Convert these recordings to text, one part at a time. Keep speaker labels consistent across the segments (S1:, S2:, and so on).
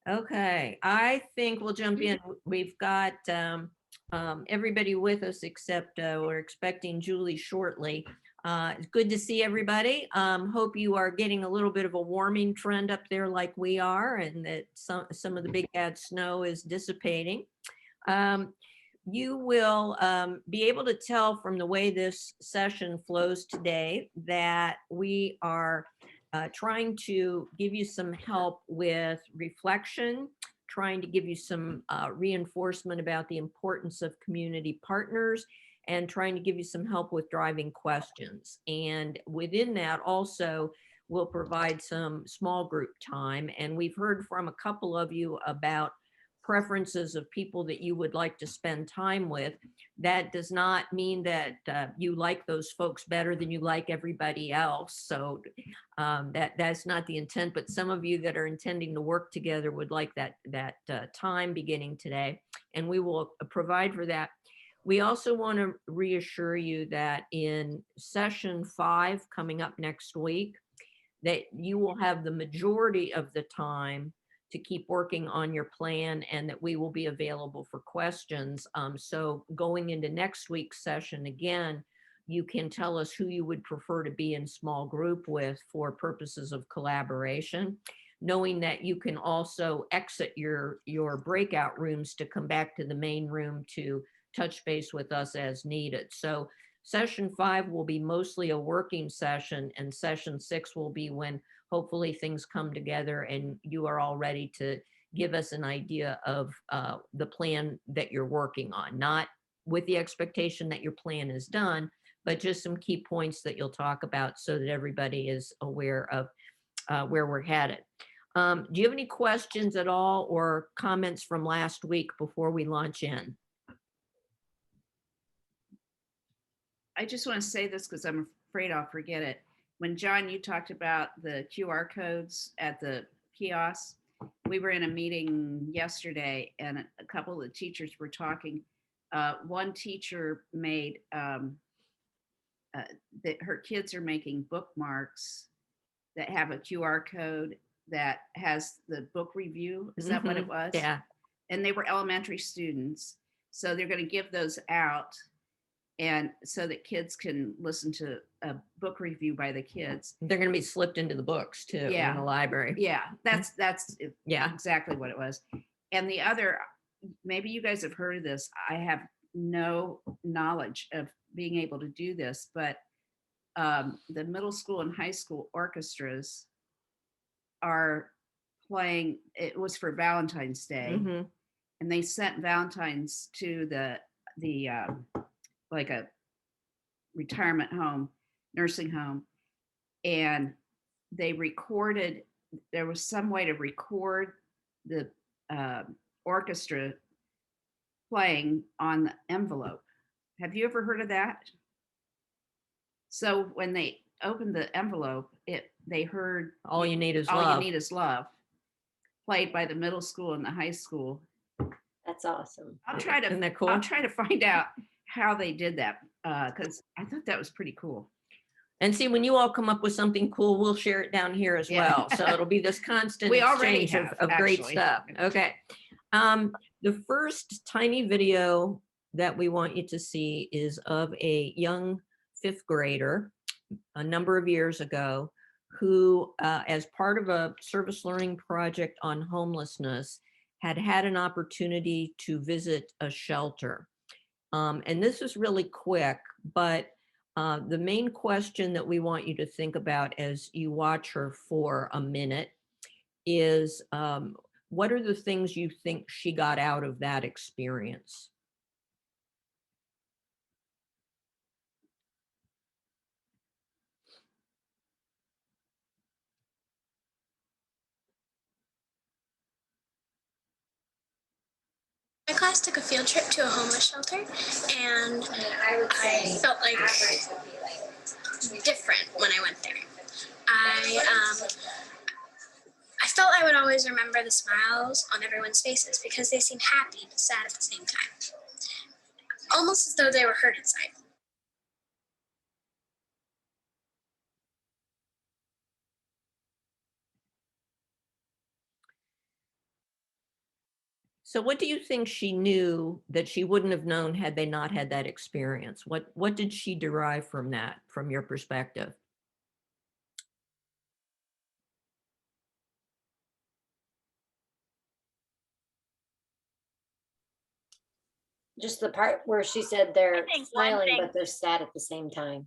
S1: Okay, I think we'll jump in. We've got everybody with us except we're expecting Julie shortly. It's good to see everybody. Hope you are getting a little bit of a warming trend up there like we are, and that some of the big bad snow is dissipating. Um, you will be able to tell from the way this session flows today that we are trying to give you some help with reflection, trying to give you some reinforcement about the importance of community partners, and trying to give you some help with driving questions. And within that also, we'll provide some small group time. And we've heard from a couple of you about preferences of people that you would like to spend time with. That does not mean that you like those folks better than you like everybody else. So that's not the intent, but some of you that are intending to work together would like that time beginning today, and we will provide for that. We also want to reassure you that in session 5 coming up next week, that you will have the majority of the time to keep working on your plan, and that we will be available for questions. So going into next week's session, again, you can tell us who you would prefer to be in small group with for purposes of collaboration, knowing that you can also exit your breakout rooms to come back to the main room to touch base with us as needed. So session 5 will be mostly a working session, and session 6 will be when hopefully things come together and you are all ready to give us an idea of the plan that you're working on, not with the expectation that your plan is done, but just some key points that you'll talk about so that everybody is aware of where we're headed. Do you have any questions at all or comments from last week before we launch in?
S2: I just want to say this because I'm afraid I'll forget it. When John, you talked about the QR codes at the kiosk, we were in a meeting yesterday and a couple of the teachers were talking. One teacher made that her kids are making bookmarks that have a QR code that has the book review. Is that what it was?
S1: Yeah.
S2: And they were elementary students. So they're going to give those out, and so that kids can listen to a book review by the kids.
S1: They're going to be slipped into the books too in the library.
S2: Yeah, that's
S1: yeah,
S2: exactly what it was. And the other, maybe you guys have heard of this. I have no knowledge of being able to do this, but the middle school and high school orchestras are playing. It was for Valentine's Day, and they sent Valentines to the like a retirement home, nursing home, and they recorded. There was some way to record the orchestra playing on the envelope. Have you ever heard of that? So when they opened the envelope, they heard
S1: All You Need Is
S2: All
S1: Love.
S2: You Need Is Love, played by the middle school and the high school.
S3: That's awesome.
S1: Isn't that cool?
S2: I'll try to find out how they did that, because I thought that was pretty cool.
S1: And see, when you all come up with something cool, we'll share it down here as well. So it'll be this constant exchange of great stuff. Okay. The first tiny video that we want you to see is of a young 5th grader a number of years ago who, as part of a service learning project on homelessness, had an opportunity to visit a shelter. And this is really quick, but the main question that we want you to think about as you watch her for a minute is, what are the things you think she got out of that experience?
S4: My class took a field trip to a homeless shelter, and I felt like different when I went there. I felt I would always remember the smiles on everyone's faces because they seemed happy but sad at the same time, almost as though they were hurt inside.
S1: So what do you think she knew that she wouldn't have known had they not had that experience? What did she derive from that, from your perspective?
S3: Just the part where she said they're
S5: think one
S3: smiling,
S5: thing-
S3: but they're sad at the same time.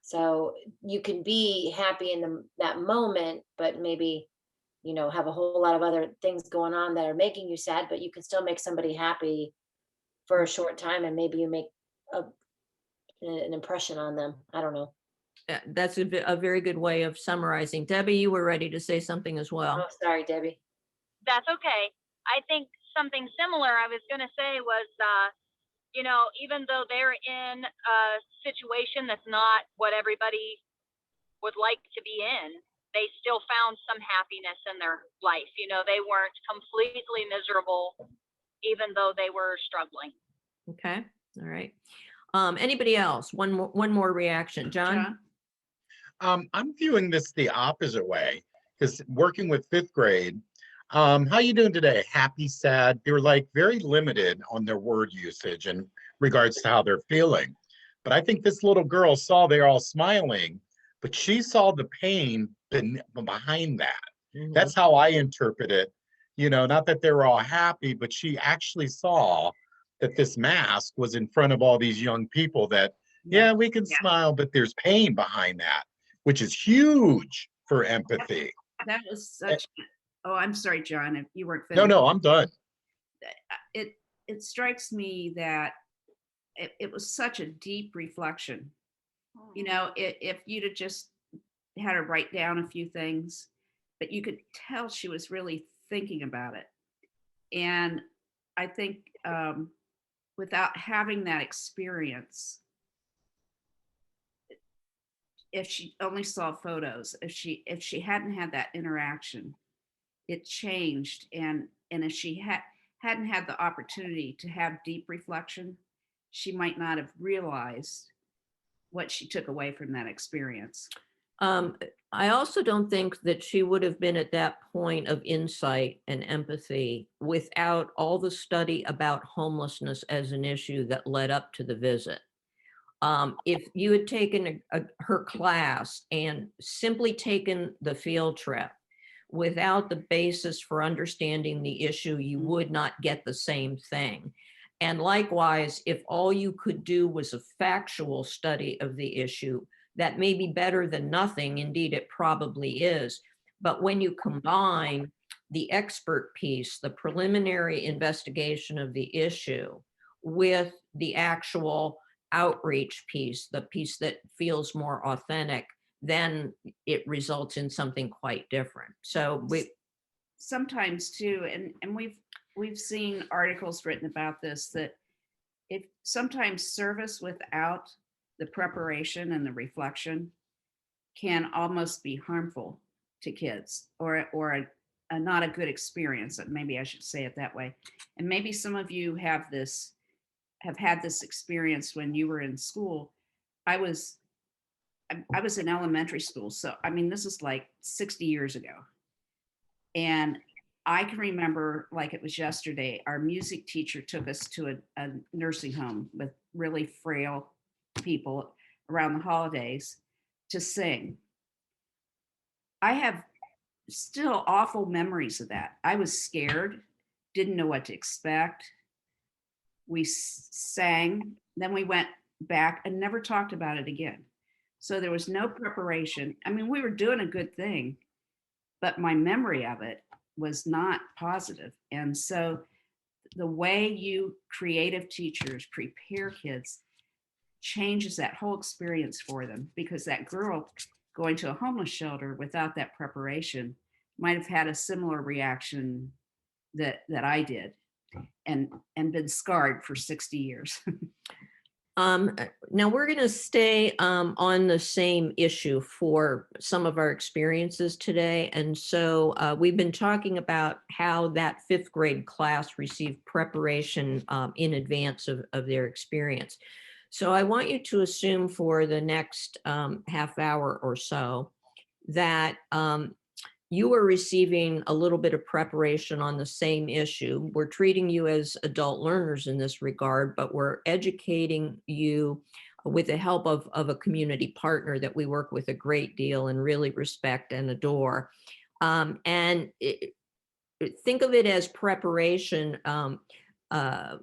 S3: So you can be happy in that moment, but maybe, have a whole lot of other things going on that are making you sad, but you can still make somebody happy for a short time, and maybe you make a, an impression on them. I don't know.
S1: That's a very good way of summarizing. Debbie, you were ready to say something as well.
S3: Oh, sorry, Debbie.
S5: That's okay. I think something similar I was going to say was, even though they're in a situation that's not what everybody would like to be in, they still found some happiness in their life. They weren't completely miserable, even though they were struggling.
S1: Okay, all right. Anybody else? One more reaction. John?
S6: I'm viewing this the opposite way because working with fifth grade, how you doing today? Happy, sad. They're like very limited on their word usage in regards to how they're feeling. But I think this little girl saw they're all smiling, but she saw the pain behind that.
S1: Mhm.
S6: That's how I interpret it. Not that they were all happy, but she actually saw that this mask was in front of all these young people that, yeah, we can
S2: Yeah.
S6: smile, but there's pain behind that, which is huge for empathy.
S2: That was such, oh, I'm sorry, John, if you weren't
S6: No,
S2: finished.
S6: no, I'm done.
S2: It strikes me that it was such a deep reflection. If you'd have just had her write down a few things, but you could tell she was really thinking about it. And I think without having that experience, if she only saw photos, if she hadn't had that interaction, it changed. And if she hadn't had the opportunity to have deep reflection, she might not have realized what she took away from that experience.
S1: I also don't think that she would have been at that point of insight and empathy without all the study about homelessness as an issue that led up to the visit. If you had taken her class and simply taken the field trip without the basis for understanding the issue, you would not get the same thing. And likewise, if all you could do was a factual study of the issue, that may be better than nothing. Indeed, it probably is. But when you combine the expert piece, the preliminary investigation of the issue, with the actual outreach piece, the piece that feels more authentic, then it results in something quite different. So
S2: Sometimes too, and we've seen articles written about this, that if sometimes service without the preparation and the reflection can almost be harmful to kids, or a not a good experience. Maybe I should say it that way. And maybe some of you have had this experience when you were in school. I was in elementary school, so I mean, this is like 60 years ago. And I can remember like it was yesterday, our music teacher took us to a nursing home with really frail people around the holidays to sing. I have still awful memories of that. I was scared, didn't know what to expect. We sang, then we went back and never talked about it again. So there was no preparation. I mean, we were doing a good thing, but my memory of it was not positive. And so the way you creative teachers prepare kids changes that whole experience for them, because that girl going to a homeless shelter without that preparation might have had a similar reaction that I did, and been scarred for 60 years.
S1: Now we're going to stay on the same issue for some of our experiences today. And so we've been talking about how that fifth grade class received preparation in advance of their experience. So I want you to assume for the next half hour or so that you are receiving a little bit of preparation on the same issue. We're treating you as adult learners in this regard, but we're educating you with the help of a community partner that we work with a great deal and really respect and adore. Think of it as preparation as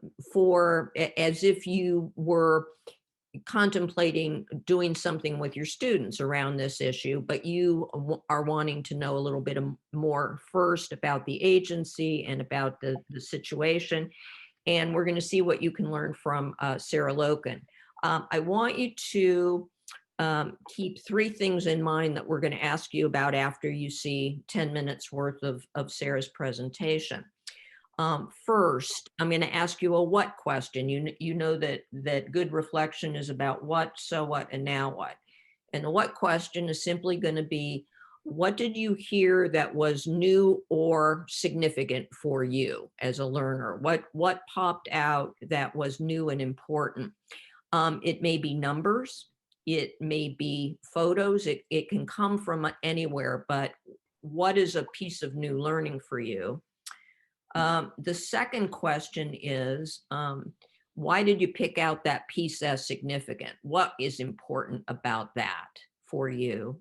S1: if you were contemplating doing something with your students around this issue, but you are wanting to know a little bit more first about the agency and about the situation. And we're going to see what you can learn from Sarah Loken. I want you to keep 3 things in mind that we're going to ask you about after you see 10 minutes worth of Sarah's presentation. First, I'm going to ask you a what question. You know that good reflection is about what, so what, and now what. And the what question is simply going to be, what did you hear that was new or significant for you as a learner? What popped out that was new and important? It may be numbers, it may be photos, it can come from anywhere, but what is a piece of new learning for you? The second question is, why did you pick out that piece as significant? What is important about that for you?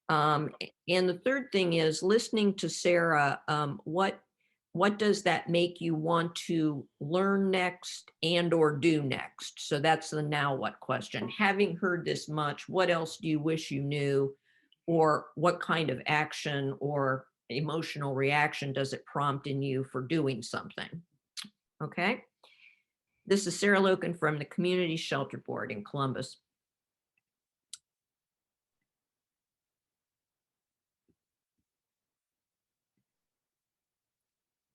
S1: And the third thing is, listening to Sarah, what does that make you want to learn next and or do next? So that's the now what question. Having heard this much, what else do you wish you knew? Or what kind of action or emotional reaction does it prompt in you for doing something? Okay. This is Sarah Loken from the Community Shelter Board in Columbus.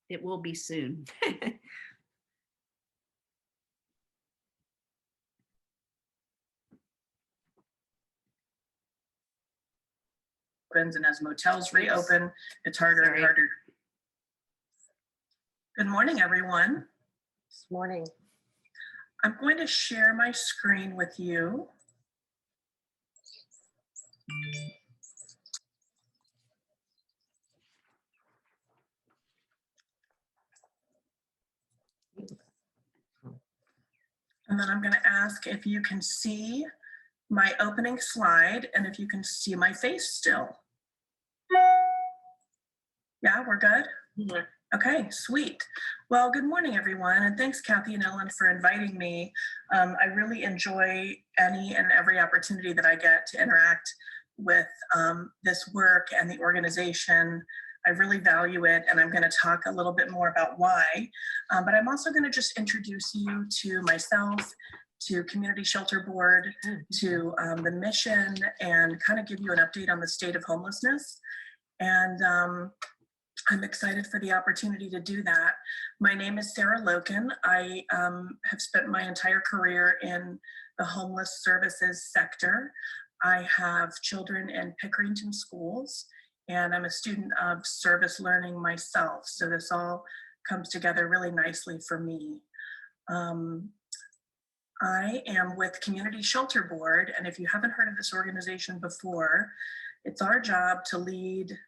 S2: It will be soon.
S7: And as motels reopen, it's harder and harder. Good morning, everyone.
S3: This morning.
S7: I'm going to share my screen with you. And then I'm going to ask if you can see my opening slide and if you can see my face still. Yeah, we're good?
S3: Mhm.
S7: Okay, sweet. Well, good morning, everyone. And thanks, Kathy and Ellen, for inviting me. I really enjoy any and every opportunity that I get to interact with this work and the organization. I really value it, and I'm going to talk a little bit more about why. But I'm also going to just introduce you to myself, to Community Shelter Board, to the mission, and kind of give you an update on the state of homelessness. And I'm excited for the opportunity to do that. My name is Sarah Loken. I have spent my entire career in the homeless services sector. I have children in Pickerington schools, and I'm a student of service learning myself. So this all comes together really nicely for me. I am with Community Shelter Board, and if you haven't heard of this organization before, it's our job to lead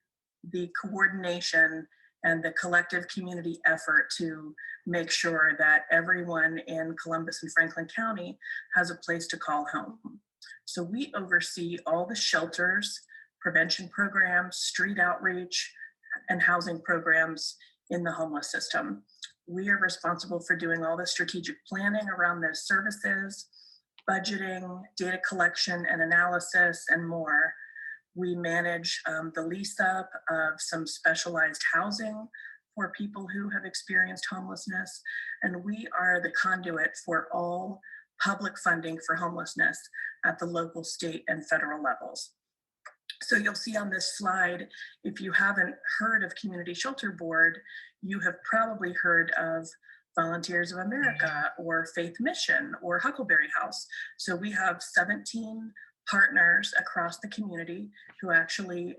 S7: the coordination and the collective community effort to make sure that everyone in Columbus and Franklin County has a place to call home. So we oversee all the shelters, prevention programs, street outreach, and housing programs in the homeless system. We are responsible for doing all the strategic planning around those services, budgeting, data collection and analysis, and more. We manage the lease up of some specialized housing for people who have experienced homelessness. And we are the conduit for all public funding for homelessness at the local, state, and federal levels. So you'll see on this slide, if you haven't heard of Community Shelter Board, you have probably heard of Volunteers of America or Faith Mission or Huckleberry House. So we have 17 partners across the community who actually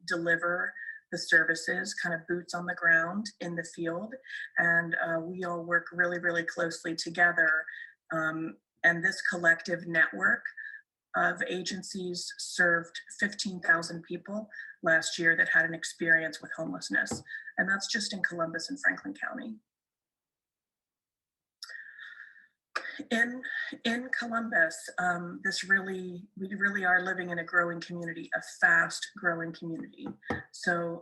S7: deliver the services, kind of boots on the ground in the field. And we all work really, really closely together. And this collective network of agencies served 15,000 people last year that had an experience with homelessness. And that's just in Columbus and Franklin County. In Columbus, we really are living in a growing community, a fast growing community. So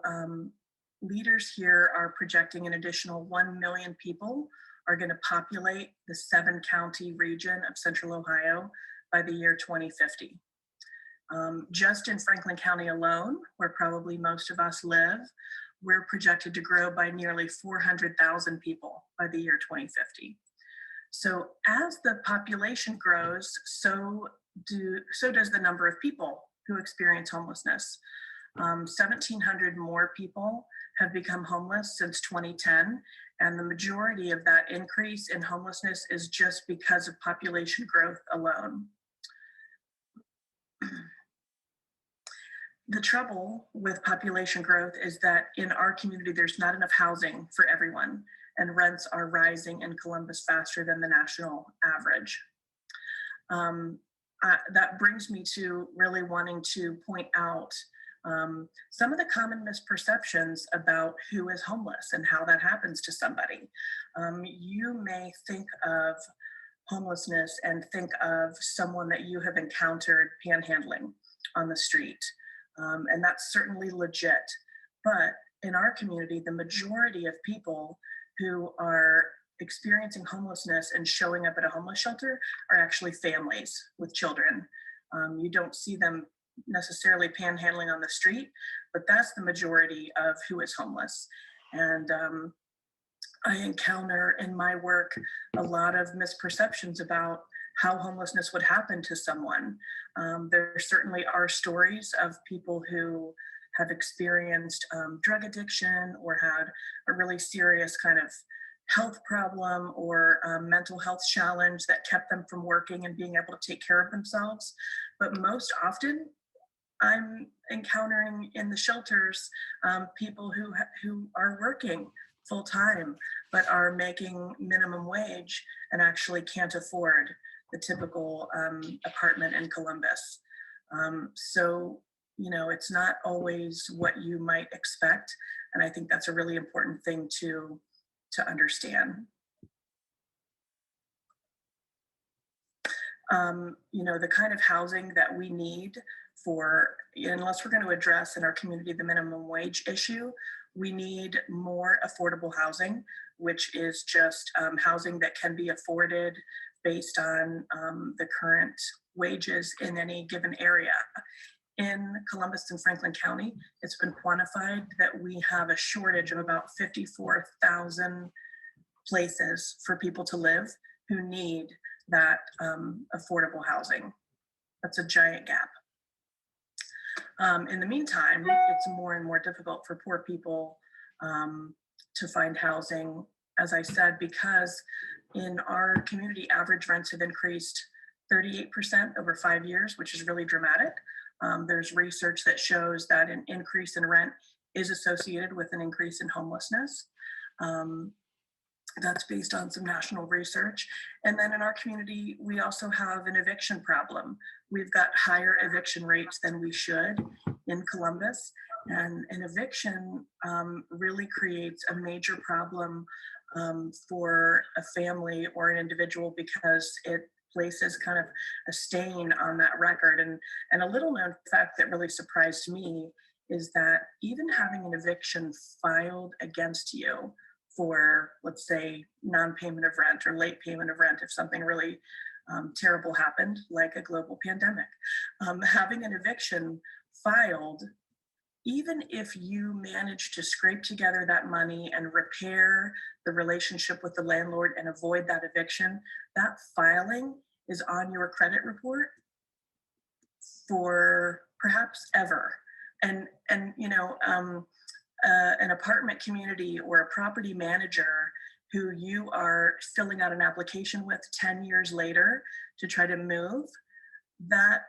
S7: leaders here are projecting an additional 1 million people are going to populate the 7-county region of Central Ohio by the year 2050. Just in Franklin County alone, where probably most of us live, we're projected to grow by nearly 400,000 people by the year 2050. So as the population grows, so does the number of people who experience homelessness. 1,700 more people have become homeless since 2010, and the majority of that increase in homelessness is just because of population growth alone. The trouble with population growth is that in our community, there's not enough housing for everyone, and rents are rising in Columbus faster than the national average. That brings me to really wanting to point out some of the common misperceptions about who is homeless and how that happens to somebody. You may think of homelessness and think of someone that you have encountered panhandling on the street. And that's certainly legit. But in our community, the majority of people who are experiencing homelessness and showing up at a homeless shelter are actually families with children. You don't see them necessarily panhandling on the street, but that's the majority of who is homeless. And I encounter in my work a lot of misperceptions about how homelessness would happen to someone. There certainly are stories of people who have experienced drug addiction or had a really serious kind of health problem or mental health challenge that kept them from working and being able to take care of themselves. But most often, I'm encountering in the shelters people who are working full time, but are making minimum wage and actually can't afford the typical apartment in Columbus. So, you know, it's not always what you might expect. And I think that's a really important thing to understand. You know, the kind of housing that we need for, unless we're going to address in our community the minimum wage issue, we need more affordable housing, which is just housing that can be afforded based on the current wages in any given area. In Columbus and Franklin County, it's been quantified that we have a shortage of about 54,000 places for people to live who need that affordable housing. That's a giant gap. In the meantime, it's more and more difficult for poor people to find housing, as I said, because in our community, average rents have increased 38% over 5 years, which is really dramatic. There's research that shows that an increase in rent is associated with an increase in homelessness. That's based on some national research. And then in our community, we also have an eviction problem. We've got higher eviction rates than we should in Columbus. And an eviction really creates a major problem for a family or an individual because it places kind of a stain on that record. And a little known fact that really surprised me is that even having an eviction filed against you for, let's say, non-payment of rent or late payment of rent, if something really terrible happened, like a global pandemic, having an eviction filed, even if you manage to scrape together that money and repair the relationship with the landlord and avoid that eviction, that filing is on your credit report for perhaps ever. And you know, an apartment community or a property manager who you are filling out an application with 10 years later to try to move, that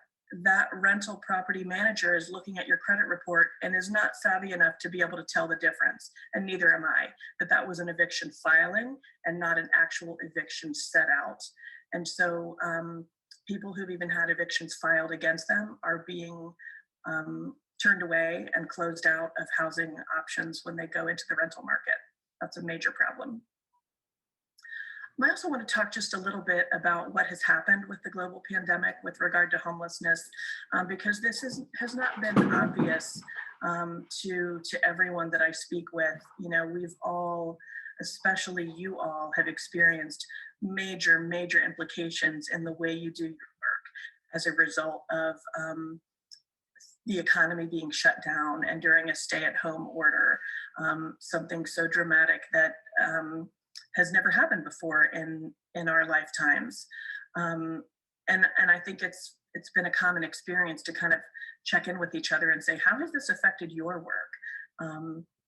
S7: rental property manager is looking at your credit report and is not savvy enough to be able to tell the difference. And neither am I, that was an eviction filing and not an actual eviction set out. And so people who've even had evictions filed against them are being turned away and closed out of housing options when they go into the rental market. That's a major problem. I also want to talk just a little bit about what has happened with the global pandemic with regard to homelessness, because this has not been obvious to everyone that I speak with. You know, we've all, especially you all, have experienced major implications in the way you do your work as a result of the economy being shut down and during a stay-at-home order, something so dramatic that has never happened before in our lifetimes. And I think it's been a common experience to kind of check in with each other and say, how has this affected your work?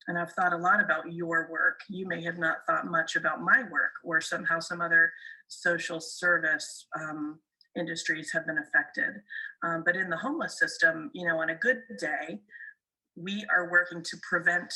S7: And I've thought a lot about your work. You may have not thought much about my work, or somehow some other social service industries have been affected. But in the homeless system, you know, on a good day, we are working to prevent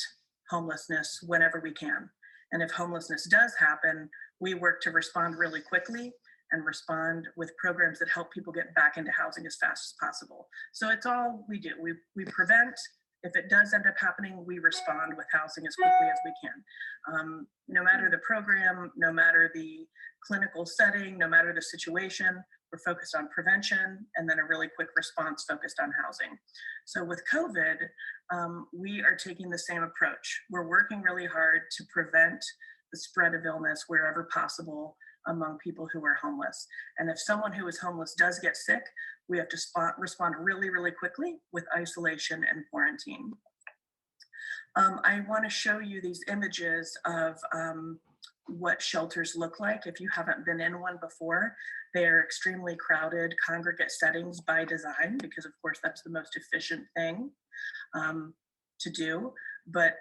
S7: homelessness whenever we can. And if homelessness does happen, we work to respond really quickly and respond with programs that help people get back into housing as fast as possible. So it's all we do. We prevent. If it does end up happening, we respond with housing as quickly as we can. No matter the program, no matter the clinical setting, no matter the situation, we're focused on prevention and then a really quick response focused on housing. So with COVID, we are taking the same approach. We're working really hard to prevent the spread of illness wherever possible among people who are homeless. And if someone who is homeless does get sick, we have to respond really quickly with isolation and quarantine. I want to show you these images of what shelters look like if you haven't been in one before. They're extremely crowded congregate settings by design, because of course that's the most efficient thing to do. But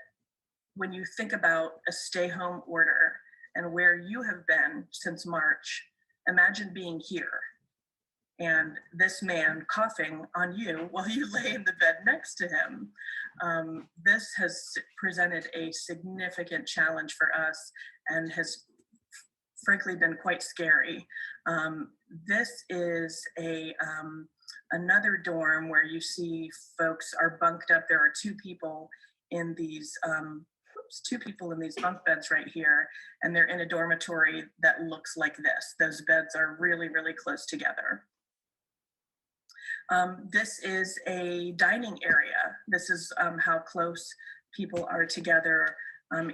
S7: when you think about a stay-home order and where you have been since March, imagine being here and this man coughing on you while you lay in the bed next to him. This has presented a significant challenge for us and has frankly been quite scary. This is another dorm where you see folks are bunked up. There are two people in these bunk beds right here, and they're in a dormitory that looks like this. Those beds are really close together. This is a dining area. This is how close people are together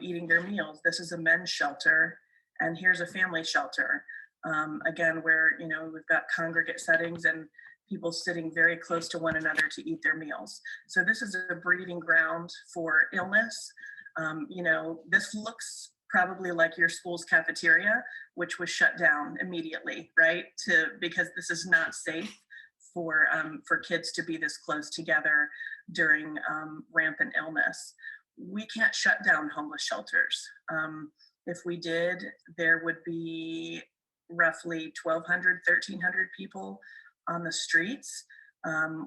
S7: eating their meals. This is a men's shelter, and here's a family shelter. Again, where, you know, we've got congregate settings and people sitting very close to one another to eat their meals. So this is a breeding ground for illness. You know, this looks probably like your school's cafeteria, which was shut down immediately, right? Because this is not safe for kids to be this close together during rampant illness. We can't shut down homeless shelters. If we did, there would be roughly 1,200, 1,300 people on the streets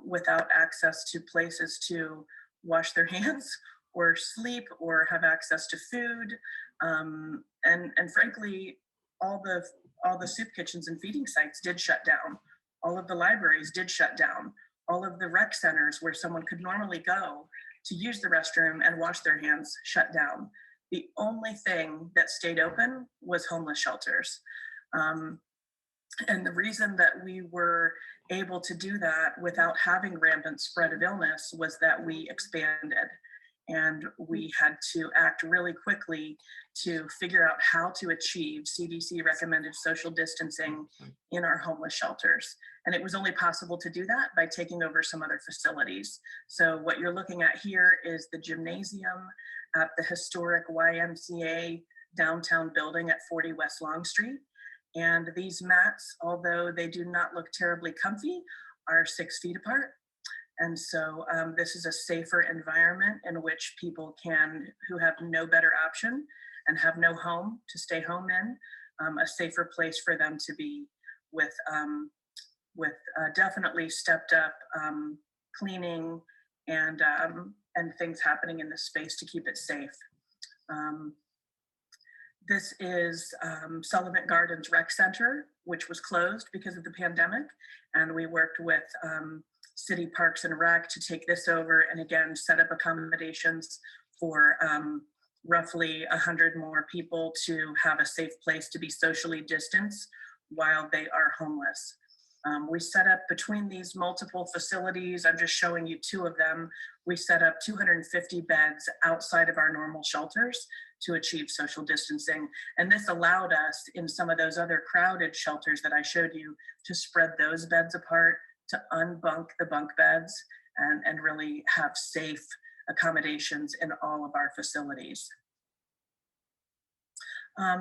S7: without access to places to wash their hands or sleep or have access to food. And frankly, all the soup kitchens and feeding sites did shut down. All of the libraries did shut down. All of the rec centers where someone could normally go to use the restroom and wash their hands shut down. The only thing that stayed open was homeless shelters. And the reason that we were able to do that without having rampant spread of illness was that we expanded. And we had to act really quickly to figure out how to achieve CDC recommended social distancing in our homeless shelters. And it was only possible to do that by taking over some other facilities. So what you're looking at here is the gymnasium at the historic YMCA downtown building at 40 West Long Street. And these mats, although they do not look terribly comfy, are 6 feet apart. And so this is a safer environment in which people who have no better option and have no home to stay home in, a safer place for them to be with definitely stepped up cleaning and things happening in the space to keep it safe. This is Sullivan Gardens Rec Center, which was closed because of the pandemic. And we worked with City Parks and Rec to take this over and again, set up accommodations for roughly 100 more people to have a safe place to be socially distanced while they are homeless. We set up between these multiple facilities, I'm just showing you two of them, we set up 250 beds outside of our normal shelters to achieve social distancing. And this allowed us in some of those other crowded shelters that I showed you to spread those beds apart, to unbunk the bunk beds and really have safe accommodations in all of our facilities.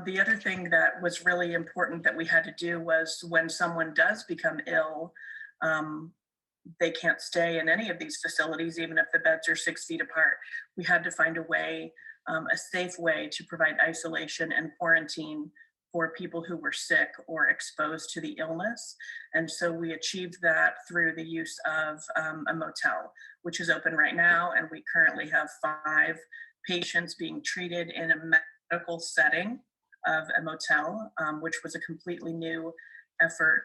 S7: The other thing that was really important that we had to do was when someone does become ill, they can't stay in any of these facilities, even if the beds are 6 feet apart. We had to find a way, a safe way to provide isolation and quarantine for people who were sick or exposed to the illness. And so we achieved that through the use of a motel, which is open right now. And we currently have 5 patients being treated in a medical setting of a motel, which was a completely new effort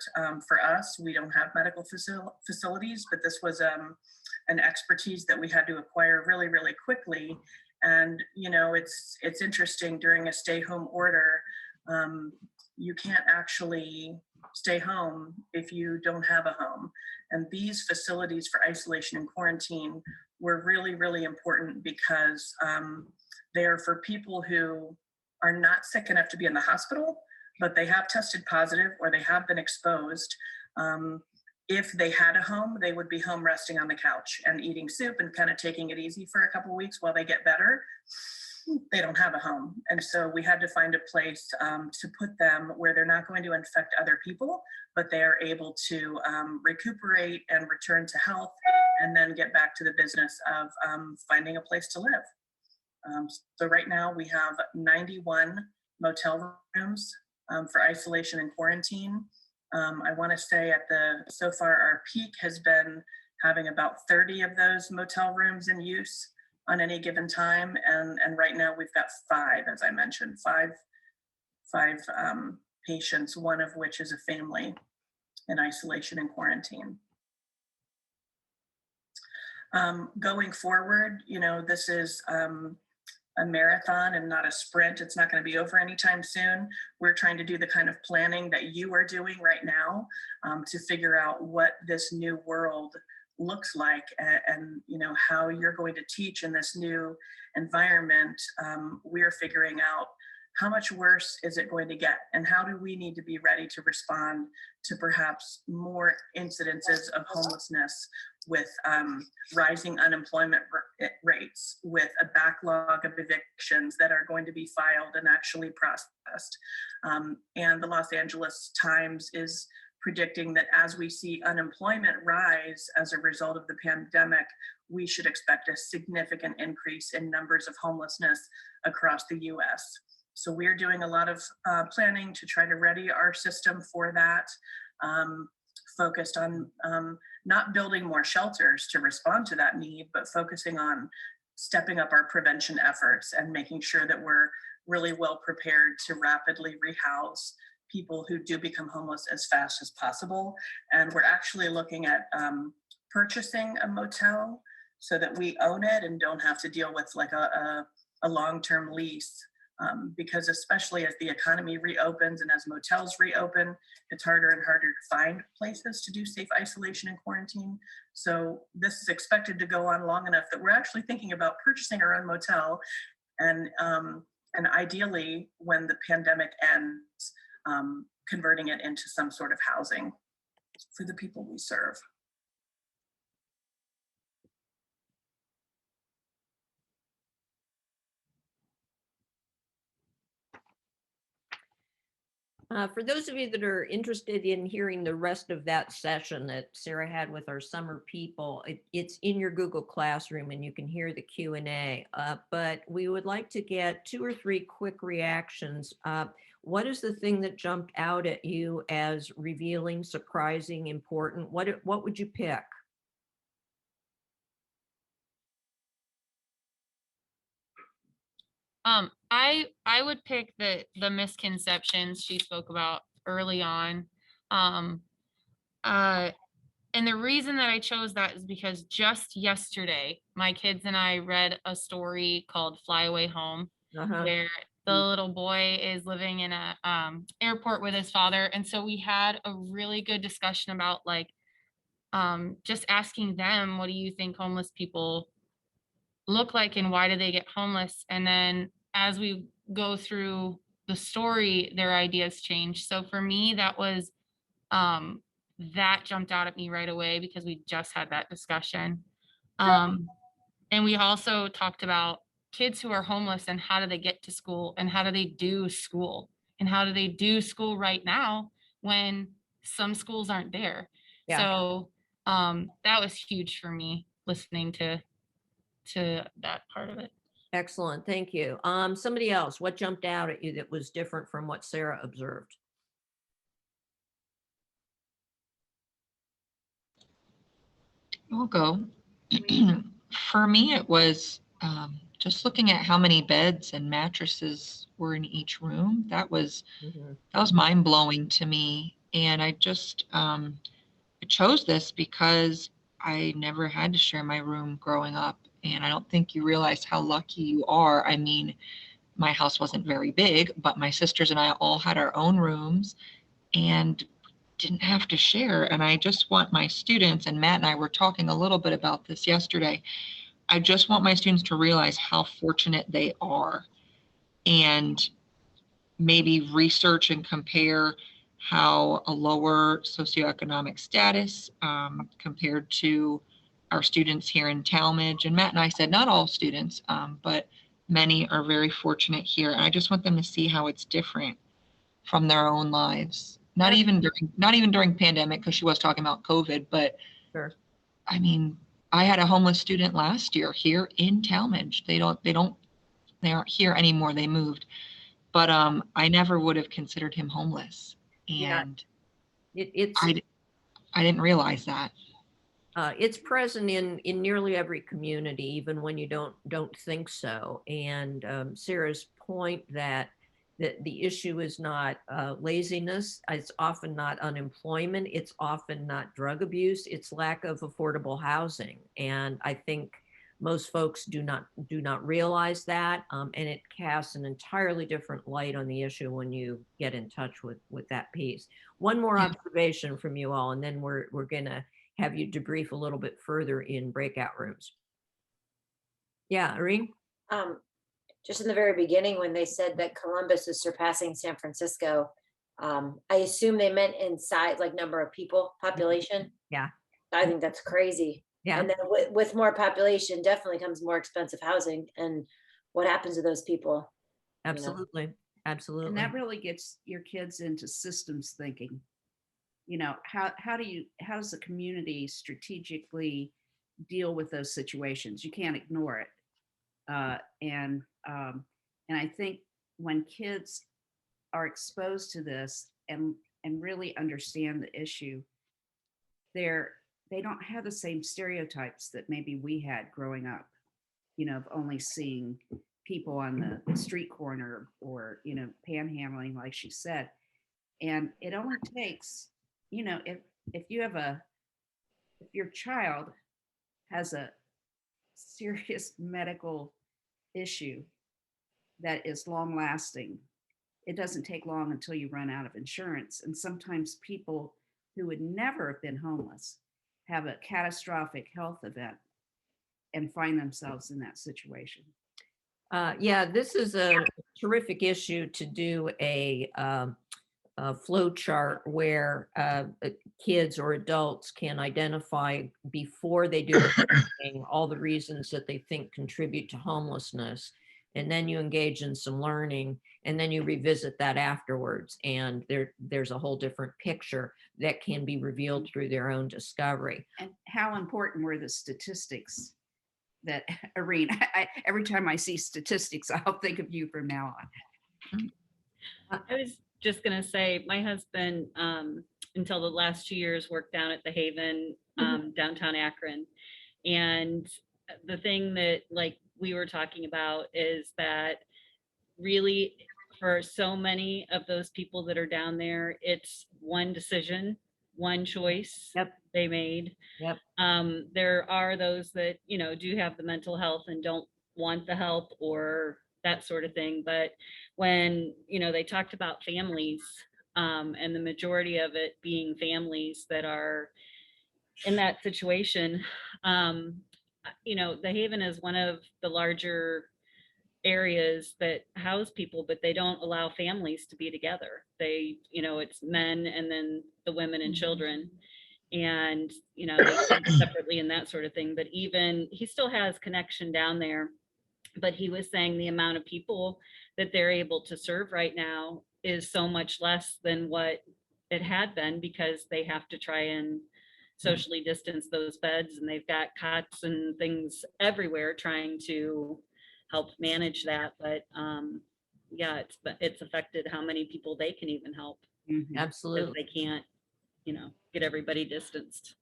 S7: for us. We don't have medical facilities, but this was an expertise that we had to acquire really, really quickly. And you know, it's interesting, during a stay-home order, you can't actually stay home if you don't have a home. And these facilities for isolation and quarantine were really, really important because they are for people who are not sick enough to be in the hospital, but they have tested positive or they have been exposed. If they had a home, they would be home resting on the couch and eating soup and kind of taking it easy for a couple of weeks while they get better. They don't have a home. And so we had to find a place to put them where they're not going to infect other people, but they are able to recuperate and return to health and then get back to the business of finding a place to live. So right now we have 91 motel rooms for isolation and quarantine. I want to say so far our peak has been having about 30 of those motel rooms in use on any given time. And right now we've got 5, as I mentioned, five patients, one of which is a family in isolation and quarantine. Going forward, you know, this is a marathon and not a sprint. It's not going to be over anytime soon. We're trying to do the kind of planning that you are doing right now to figure out what this new world looks like and you know, how you're going to teach in this new environment. We're figuring out how much worse is it going to get and how do we need to be ready to respond to perhaps more incidences of homelessness with rising unemployment rates, with a backlog of evictions that are going to be filed and actually processed. And the Los Angeles Times is predicting that as we see unemployment rise as a result of the pandemic, we should expect a significant increase in numbers of homelessness across the US. So we're doing a lot of planning to try to ready our system for that, focused on not building more shelters to respond to that need, but focusing on stepping up our prevention efforts and making sure that we're really well prepared to rapidly rehouse people who do become homeless as fast as possible. And we're actually looking at purchasing a motel so that we own it and don't have to deal with like a long-term lease. Because especially as the economy reopens and as motels reopen, it's harder and harder to find places to do safe isolation and quarantine. So this is expected to go on long enough that we're actually thinking about purchasing our own motel and ideally when the pandemic ends, converting it into some sort of housing for the people we serve.
S1: For those of you that are interested in hearing the rest of that session that Sarah had with our summer people, it's in your Google Classroom and you can hear the Q&A. But we would like to get 2 or 3 quick reactions. What is the thing that jumped out at you as revealing, surprising, important? What would you pick?
S8: I would pick the misconceptions she spoke about early on. Um, and the reason that I chose that is because just yesterday, my kids and I read a story called Fly Away Home,
S1: Uh-huh.
S8: where the little boy is living in a airport with his father. And so we had a really good discussion about like just asking them, what do you think homeless people look like and why do they get homeless? And then as we go through the story, their ideas change. So for me, um, that jumped out at me right away because we just had that discussion. And we also talked about kids who are homeless and how do they get to school and how do they do school and how do they do school right now when some schools aren't there.
S1: Yeah.
S8: So that was huge for me listening to that part of it.
S1: Excellent. Thank you. Somebody else, what jumped out at you that was different from what Sarah observed?
S9: I'll go. For me, it was just looking at how many beds and mattresses were in each room. That was mind blowing to me. And I just I chose this because I never had to share my room growing up. And I don't think you realize how lucky you are. I mean, my house wasn't very big, but my sisters and I all had our own rooms and didn't have to share. And I just want my students, and Matt and I were talking a little bit about this yesterday. I just want my students to realize how fortunate they are and maybe research and compare how a lower socioeconomic status compared to our students here in Tallmadge. And Matt and I said, not all students, but many are very fortunate here. And I just want them to see how it's different from their own lives. Not even during pandemic, because she was talking about COVID, but
S1: Sure.
S9: I mean, I had a homeless student last year here in Tallmadge. They aren't here anymore. They moved. But I never would have considered him homeless. And I didn't realize that.
S1: It's present in nearly every community, even when you don't think so. And Sarah's point that the issue is not laziness, it's often not unemployment, it's often not drug abuse, it's lack of affordable housing. And I think most folks do not realize that, and it casts an entirely different light on the issue when you get in touch with that piece. One more observation from you all, and then we're gonna have you debrief a little bit further in breakout rooms. Yeah, Irene?
S3: Just in the very beginning, when they said that Columbus is surpassing San Francisco, I assume they meant in size, like number of people, population.
S1: Yeah.
S3: I think that's crazy.
S1: Yeah.
S3: And then with more population, definitely comes more expensive housing. And what happens to those people?
S1: Absolutely. Absolutely.
S2: And that really gets your kids into systems thinking. You know, how does the community strategically deal with those situations? You can't ignore it. And I think when kids are exposed to this and really understand the issue, they don't have the same stereotypes that maybe we had growing up, you know, of only seeing people on the street corner or, you know, panhandling, like she said. And it only takes, you know, if your child has a serious medical issue that is long lasting, it doesn't take long until you run out of insurance. And sometimes people who would never have been homeless have a catastrophic health event and find themselves in that situation.
S1: Yeah, this is a terrific issue to do a flow chart where kids or adults can identify before they do anything, all the reasons that they think contribute to homelessness. And then you engage in some learning and then you revisit that afterwards. And there's a whole different picture that can be revealed through their own discovery.
S2: And how important were the statistics that, Irene, every time I see statistics, I'll think of you from now on.
S10: I was just going to say, my husband, until the last 2 years, worked down at the Haven, downtown Akron. And the thing that, like we were talking about, is that really, for so many of those people that are down there, it's one decision, one choice
S1: Yep.
S10: they made.
S1: Yep.
S10: There are those that, you know, do have the mental health and don't want the help or that sort of thing. But when, you know, they talked about families, and the majority of it being families that are in that situation, you know, the Haven is one of the larger areas that house people, but they don't allow families to be together. They, you know, it's men and then the women and children. And, you know, they live separately and that sort of thing. But even he still has connection down there. But he was saying the amount of people that they're able to serve right now is so much less than what it had been, because they have to try and socially distance those beds, and they've got cots and things everywhere trying to help manage that. But yeah, it's affected how many people they can even help,
S2: Mhm.
S10: because
S1: Absolutely.
S10: they can't, you know, get everybody distanced.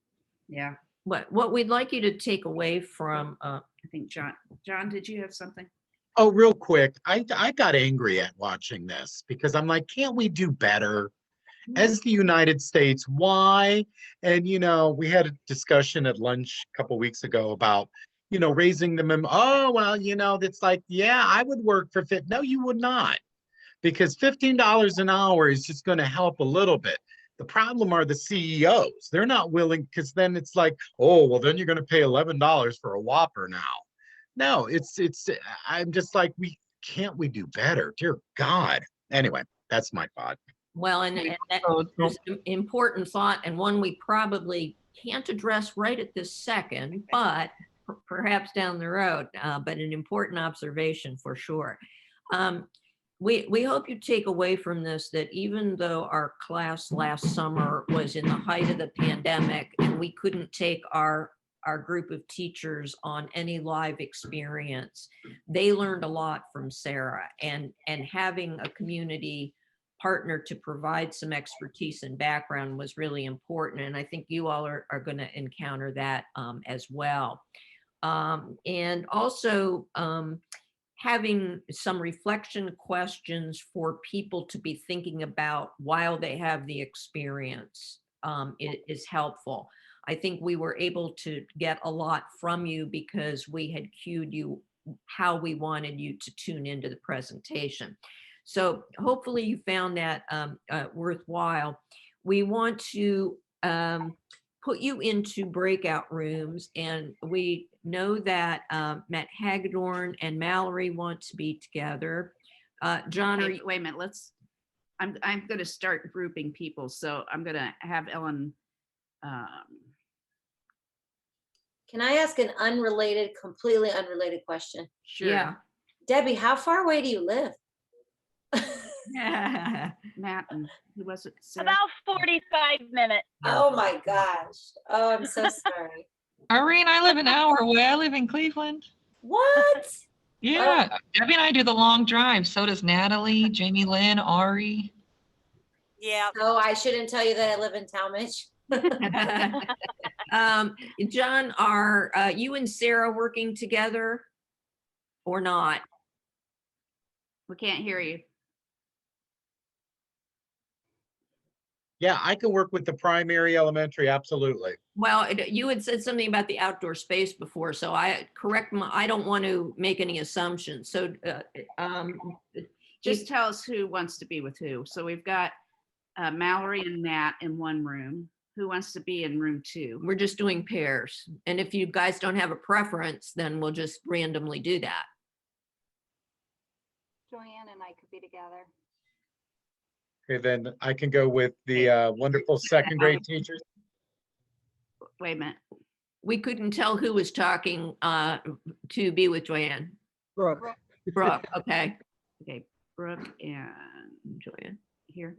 S2: Yeah,
S1: What we'd like you to take away from,
S2: I think John, did you have something?
S6: Oh, real quick, I got angry at watching this because I'm like, can't we do better? As the United States, why? And, you know, we had a discussion at lunch a couple weeks ago about, you know, raising the minimum. Oh, well, you know, it's like, yeah, I would work for fit. No, you would not, because $15 an hour is just going to help a little bit. The problem are the CEOs. They're not willing, because then it's like, oh, well, then you're going to pay $11 for a Whopper now. No, I'm just like, can't we do better? Dear God. Anyway, that's my thought.
S1: well, and that
S9: So,
S1: was an important thought, and one we probably can't address right at this second, but perhaps down the road, but an important observation for sure. We hope you take away from this that even though our class last summer was in the height of the pandemic and we couldn't take our group of teachers on any live experience, they learned a lot from Sarah, and having a community partner to provide some expertise and background was really important. And I think you all are going to encounter that as well. And also having some reflection questions for people to be thinking about while they have the experience is helpful. I think we were able to get a lot from you because we had cued you how we wanted you to tune into the presentation. So hopefully you found that worthwhile. We want to put you into breakout rooms, and we know that Matt Hagedorn and Mallory want to be together. John, are
S2: Hey,
S1: you,
S2: wait a minute, I'm going to start grouping people. So I'm going to have Ellen.
S3: Can I ask an completely unrelated question?
S2: Sure.
S1: yeah.
S3: Debbie, how far away do you live?
S2: Matt, and who was it? Sarah?
S5: About 45 minutes.
S3: Oh my gosh. Oh, I'm so sorry.
S9: Irene, I live an hour away. I live in Cleveland.
S3: What?
S9: Yeah, Debbie and I do the long drive. So does Natalie, Jamie Lynn, Ari.
S11: Yeah.
S3: Oh, I shouldn't tell you that I live in Tallmadge.
S1: John, are you and Sarah working together or not?
S2: We can't hear you.
S6: Yeah, I can work with the primary, elementary, absolutely.
S1: Well, you had said something about the outdoor space before, so I don't want to make any assumptions. So
S2: Just tell us who wants to be with who. So we've got Mallory and Matt in one room. Who wants to be in room 2?
S1: we're just doing pairs. And if you guys don't have a preference, then we'll just randomly do that.
S11: Joanne and I could be together.
S6: Okay, then I can go with the wonderful second grade teachers.
S2: Wait a minute.
S1: We couldn't tell who was talking to be with Joanne.
S12: Brooke.
S1: Brooke, okay.
S2: Okay, Brooke and
S1: Joanne.
S2: here.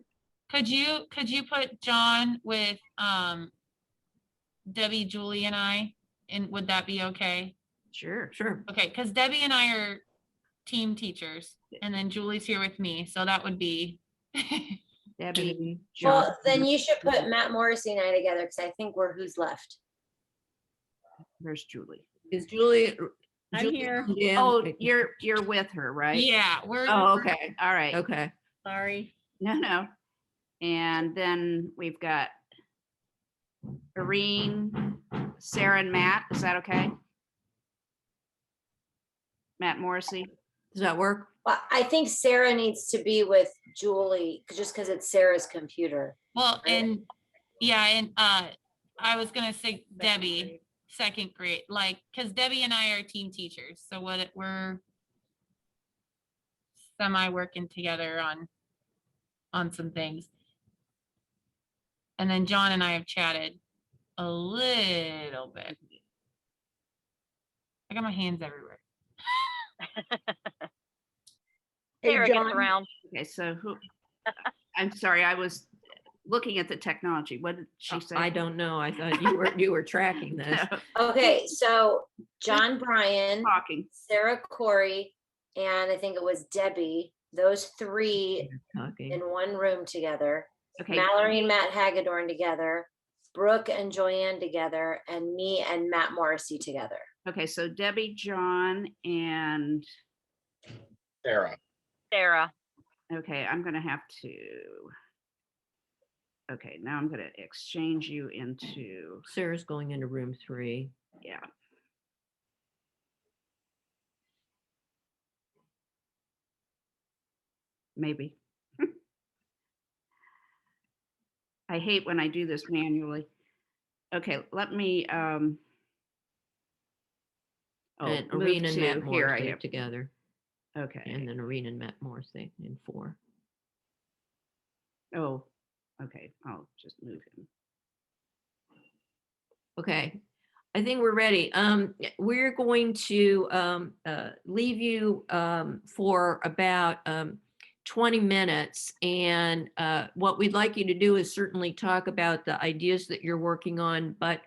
S8: Could you put John with Debbie, Julie, and I, and would that be okay?
S2: Sure.
S1: Sure.
S8: Okay, because Debbie and I are team teachers, and then Julie's here with me, so that would be.
S2: Debbie, John.
S3: Well, then you should put Matt Morrissey and I together because I think we're who's left.
S2: Where's Julie?
S1: Is Julie
S10: I'm here.
S1: Jim?
S2: Oh, you're with her, right?
S8: Yeah, we're.
S2: Oh, okay. All right.
S1: Okay.
S10: Sorry.
S2: No. And then we've got Irene, Sarah, and Matt. Is that okay? Matt Morrissey.
S1: Does that work?
S3: Well, I think Sarah needs to be with Julie, just because it's Sarah's computer.
S8: Well,
S3: Right.
S8: and yeah, and I was gonna say Debbie, second grade, like, because Debbie and I are team teachers, so we're semi working together on some things. And then John and I have chatted a little bit. I got my hands everywhere.
S5: Sarah gets
S1: John.
S5: around.
S2: Okay, so who? I'm sorry, I was looking at the technology. What did she say?
S1: I don't know. I thought you were tracking this.
S3: Okay, so John Bryan,
S2: Talking.
S3: Sarah Corey, and I think it was Debbie, those three
S1: Talking.
S3: in one room together.
S2: Okay.
S3: Mallory and Matt Hagedorn together, Brooke and Joanne together, and me and Matt Morrissey together.
S2: Okay, so Debbie, John, and
S6: Sarah.
S5: Sarah.
S2: okay, I'm gonna have to. Okay, now I'm gonna exchange you into,
S1: Sarah's going into room 3.
S2: yeah. Maybe. I hate when I do this manually. Okay, let me, oh,
S1: And
S2: move
S1: Irene and Matt
S2: to, here I
S1: Morrissey
S2: am.
S1: together.
S2: Okay,
S1: And then Irene and Matt Morrissey in 4.
S2: oh, okay, I'll just move him.
S1: Okay, I think we're ready. We're going to leave you for about 20 minutes. And what we'd like you to do is certainly talk about the ideas that you're working on, but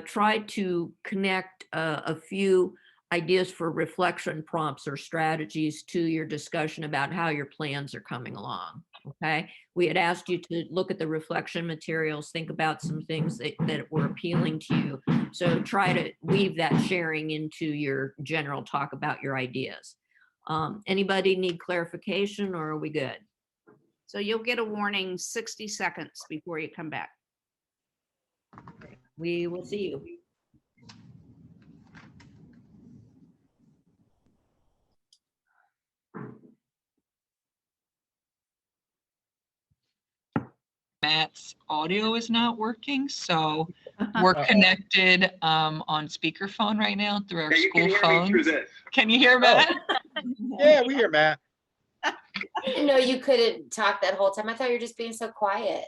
S1: try to connect a few ideas for reflection prompts or strategies to your discussion about how your plans are coming along. Okay, we had asked you to look at the reflection materials, think about some things that were appealing to you. So try to weave that sharing into your general talk about your ideas. Anybody need clarification, or are we good?
S2: So you'll get a warning 60 seconds before you come back.
S1: We will see you.
S9: Matt's audio is not working, so we're connected on speakerphone right now through our school phones. Can you hear Matt?
S6: Yeah, we hear Matt.
S3: I didn't know you couldn't talk that whole time. I thought you were just being so quiet.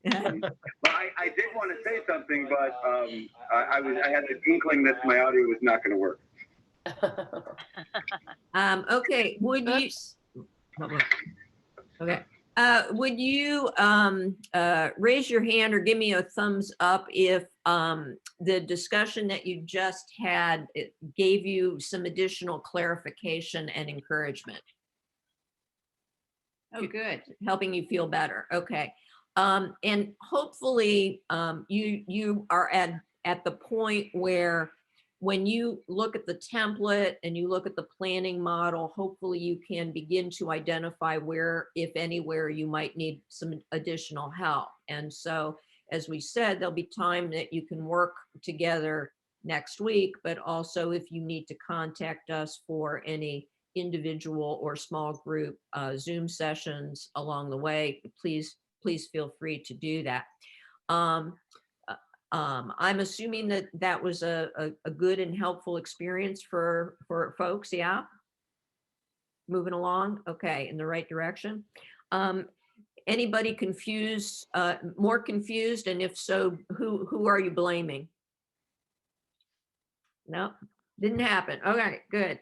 S12: Well, I did want to say something, but I had the inkling that my audio was not going to work.
S1: Okay, would you? Okay. Would you raise your hand or give me a thumbs up if the discussion that you just had gave you some additional clarification and encouragement?
S2: Oh, good.
S1: Helping you feel better. Okay. And hopefully you are at the point where when you look at the template and you look at the planning model, hopefully you can begin to identify where, if anywhere, you might need some additional help. And so, as we said, there'll be time that you can work together next week, but also if you need to contact us for any individual or small group Zoom sessions along the way, please feel free to do that. I'm assuming that that was a good and helpful experience for folks, yeah? Moving along, okay, in the right direction. Anybody confused, more confused, and if so, who are you blaming? No, didn't happen. Okay, good.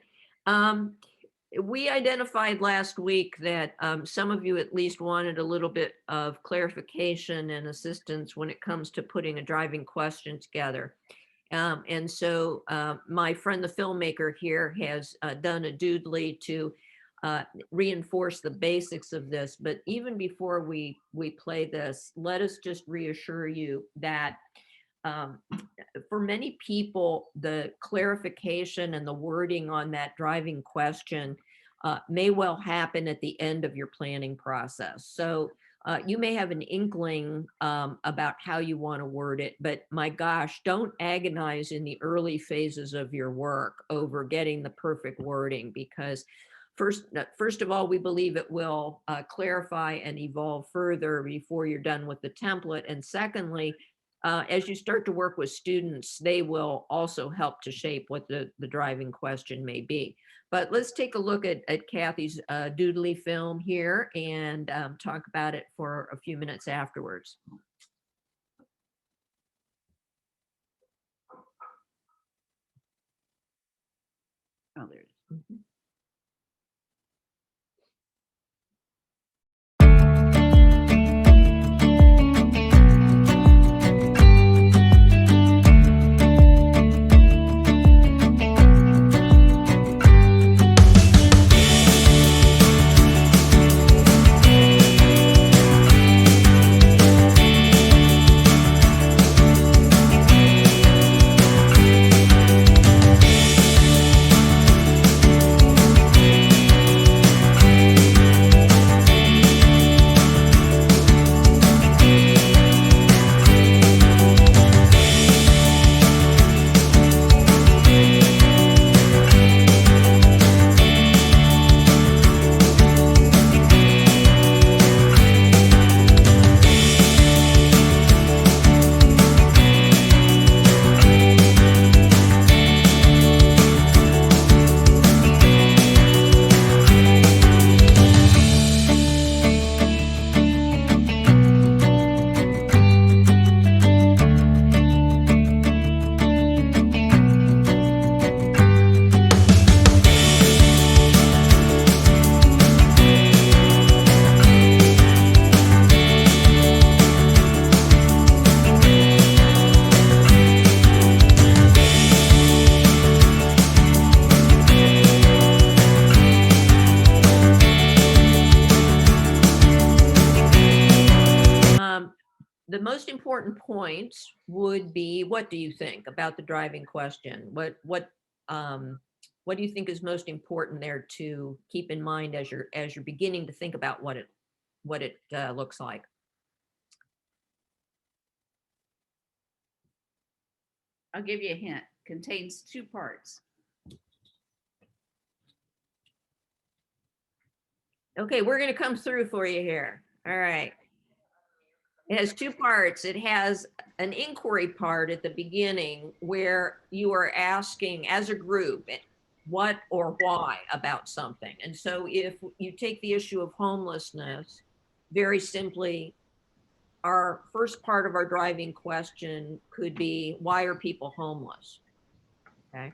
S1: We identified last week that some of you at least wanted a little bit of clarification and assistance when it comes to putting a driving question together. And so my friend, the filmmaker here, has done a doodly to reinforce the basics of this. But even before we play this, let us just reassure you that for many people, the clarification and the wording on that driving question may well happen at the end of your planning process. So you may have an inkling about how you want to word it, but my gosh, don't agonize in the early phases of your work over getting the perfect wording, because first of all, we believe it will clarify and evolve further before you're done with the template. And secondly, as you start to work with students, they will also help to shape what the driving question may be. But let's take a look at Kathy's doodly film here and talk about it for a few minutes afterwards.
S2: Oh, there it is.
S1: Mhm. The most important points would be, what do you think about the driving question? What do you think is most important there to keep in mind as you're beginning to think about what it looks like?
S2: I'll give you a hint. Contains 2 parts.
S1: Okay, we're going to come through for you here. All right. It has 2 parts. It has an inquiry part at the beginning where you are asking as a group what or why about something. And so if you take the issue of homelessness, very simply, our first part of our driving question could be, why are people homeless? Okay.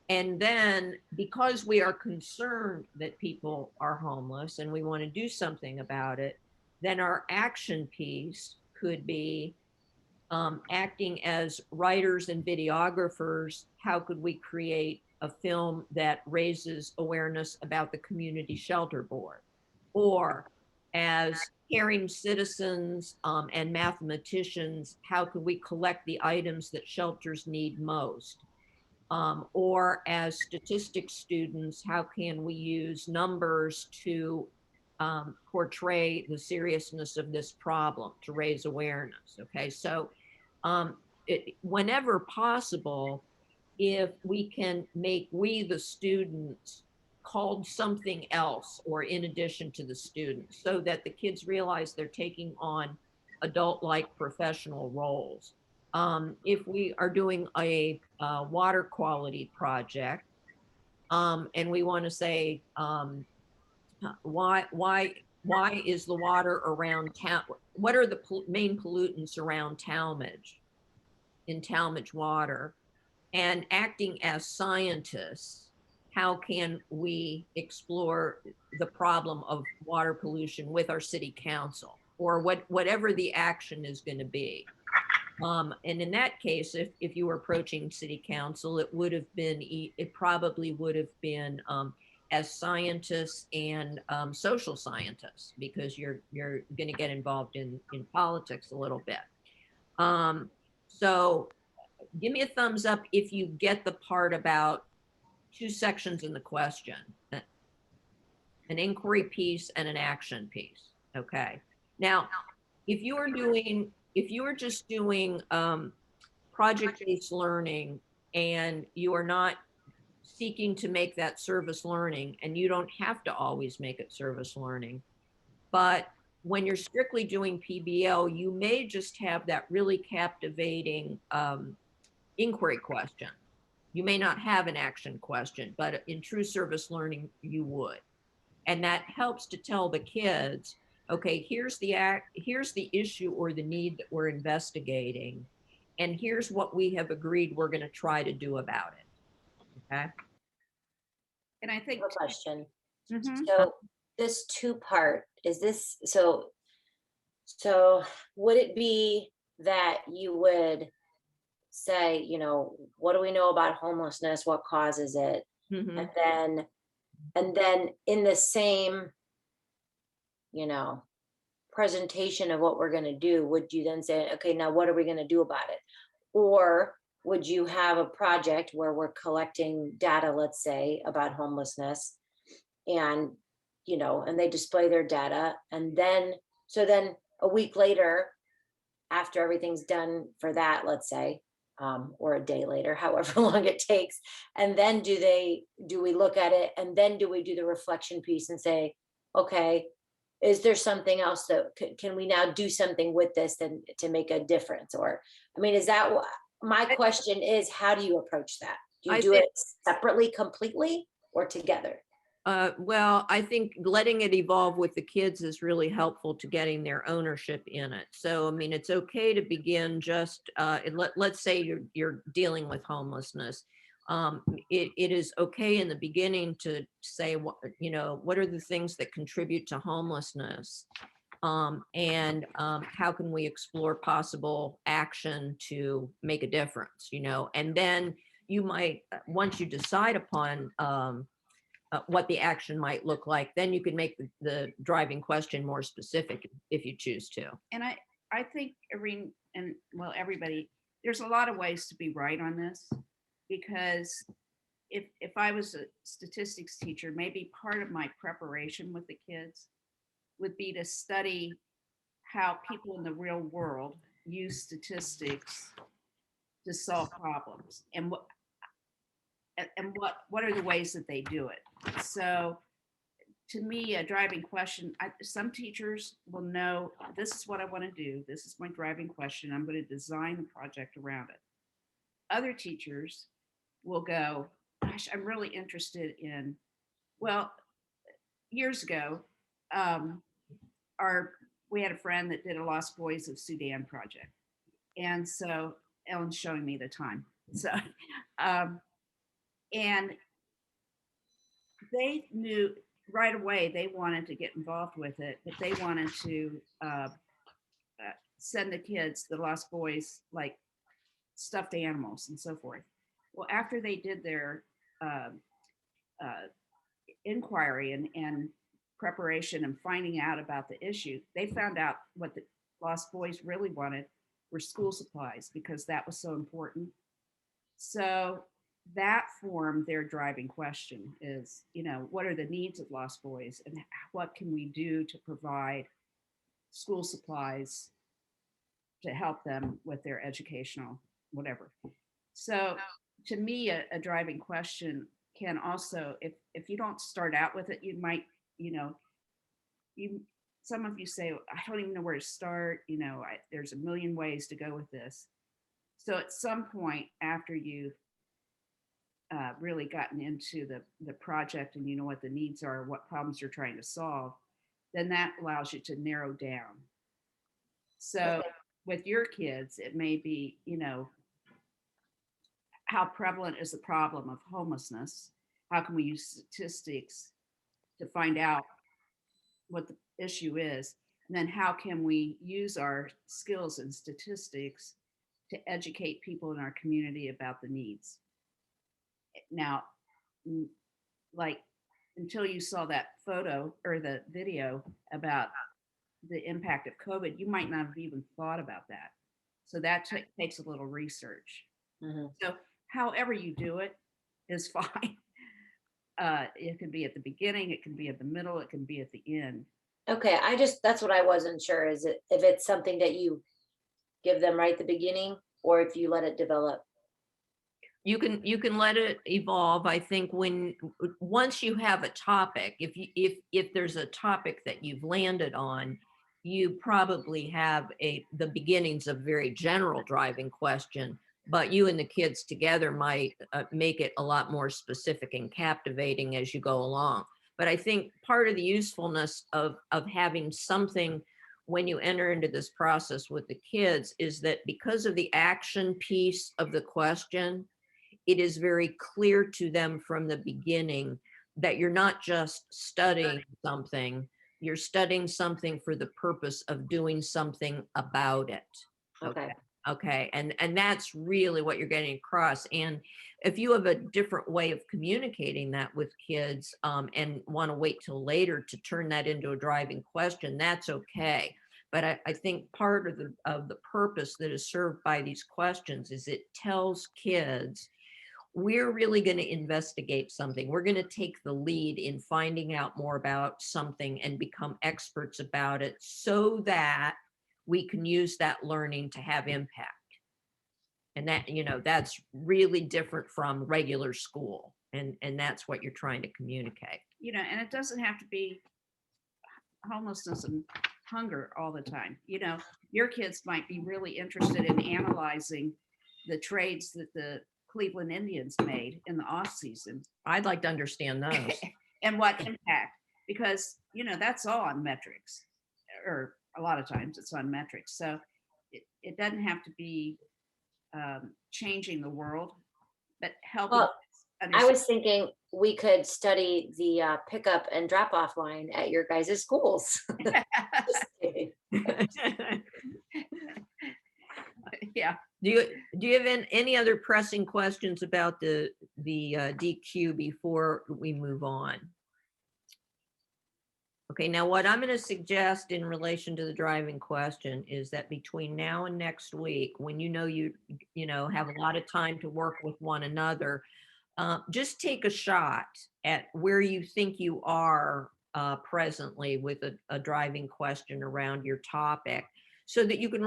S1: And then because we are concerned that people are homeless and we want to do something about it, then our action piece could be acting as writers and videographers. How could we create a film that raises awareness about the Community Shelter Board? Or as caring citizens and mathematicians, how could we collect the items that shelters need most? Or as statistics students, how can we use numbers to portray the seriousness of this problem, to raise awareness? Okay, so whenever possible, if we can make we the students called something else or in addition to the students, so that the kids realize they're taking on adult-like professional roles. If we are doing a water quality project and we want to say why is the water around town, what are the main pollutants around Tallmadge, in Tallmadge water, and acting as scientists, how can we explore the problem of water pollution with our city council, or whatever the action is going to be. And in that case, if you were approaching city council, it probably would have been as scientists and social scientists, because you're going to get involved in politics a little bit. So give me a thumbs up if you get the part about 2 sections in the question, an inquiry piece and an action piece. Okay. Now, if you are just doing project-based learning and you are not seeking to make that service learning, and you don't have to always make it service learning, but when you're strictly doing PBL, you may just have that really captivating inquiry question. You may not have an action question, but in true service learning, you would. And that helps to tell the kids, okay, here's the issue or the need that we're investigating, and here's what we have agreed we're going to try to do about it. Okay.
S2: And I think,
S3: I have a question.
S2: Mhm.
S3: So this 2-part, is this, so would it be that you would say, what do we know about homelessness? What causes it?
S1: Mhm.
S3: And then in the same, presentation of what we're going to do, would you then say, okay, now what are we going to do about it? Or would you have a project where we're collecting data, let's say, about homelessness, and and they display their data, and then a week later, after everything's done for that, let's say, or a day later, however long it takes, and then do we look at it, and then do we do the reflection piece and say, okay, is there something else that can we now do something with this then to make a difference? Or, I mean, is that what my question is? How do you approach that? Do you
S1: I
S3: do
S1: think-
S3: it separately, completely, or together?
S1: Well, I think letting it evolve with the kids is really helpful to getting their ownership in it. So, I mean, it's okay to begin just, let's say you're dealing with homelessness. It is okay in the beginning to say, what are the things that contribute to homelessness? And how can we explore possible action to make a difference, and then you might, once you decide upon what the action might look like, then you can make the driving question more specific if you choose to.
S2: and I think Irene and well, everybody, there's a lot of ways to be right on this, because if I was a statistics teacher, maybe part of my preparation with the kids would be to study how people in the real world use statistics to solve problems, and what are the ways that they do it. So to me, a driving question, some teachers will know, this is what I want to do, this is my driving question, I'm going to design the project around it. Other teachers will go, gosh, I'm really interested in, well, years ago, we had a friend that did a Lost Boys of Sudan project. And so Ellen's showing me the time. So, and they knew right away they wanted to get involved with it, but they wanted to send the kids, the Lost Boys, like stuffed animals and so forth. Well, after they did their inquiry and preparation and finding out about the issue, they found out what the Lost Boys really wanted were school supplies, because that was so important. So that formed their driving question is, what are the needs of Lost Boys, and what can we do to provide school supplies to help them with their educational whatever. So to me, a driving question can also, if you don't start out with it, you might, some of you say, I don't even know where to start, there's a million ways to go with this. So at some point after you've really gotten into the project and you know what the needs are, what problems you're trying to solve, then that allows you to narrow down. So with your kids, it may be, how prevalent is the problem of homelessness? How can we use statistics to find out what the issue is? And then how can we use our skills and statistics to educate people in our community about the needs? Now, like, until you saw that photo or the video about the impact of COVID, you might not have even thought about that. So that takes a little research.
S3: Mhm.
S2: So however you do it is fine. It can be at the beginning, it can be at the middle, it can be at the end.
S3: Okay, that's what I wasn't sure, is it, if it's something that you give them right at the beginning, or if you let it develop?
S1: You can let it evolve. I think once you have a topic, if there's a topic that you've landed on, you probably have the beginnings of very general driving question, but you and the kids together might make it a lot more specific and captivating as you go along. But I think part of the usefulness of having something when you enter into this process with the kids is that because of the action piece of the question, it is very clear to them from the beginning that you're not just studying something, you're studying something for the purpose of doing something about it.
S3: Okay.
S1: Okay. And that's really what you're getting across. And if you have a different way of communicating that with kids and want to wait till later to turn that into a driving question, that's okay. But I think part of the purpose that is served by these questions is it tells kids, we're really going to investigate something. We're going to take the lead in finding out more about something and become experts about it so that we can use that learning to have impact. And that, that's really different from regular school. And that's what you're trying to communicate.
S2: And it doesn't have to be homelessness and hunger all the time. Your kids might be really interested in analyzing the trades that the Cleveland Indians made in the off season.
S1: I'd like to understand those.
S2: And what impact, because that's all on metrics, or a lot of times it's on metrics. So it doesn't have to be changing the world, but helping.
S3: Well, I was thinking we could study the pickup and drop off line at your guys' schools. Just kidding.
S2: Yeah.
S1: Do you have any other pressing questions about the DQ before we move on? Okay, now what I'm going to suggest in relation to the driving question is that between now and next week, when you have a lot of time to work with one another, just take a shot at where you think you are presently with a driving question around your topic, so that you can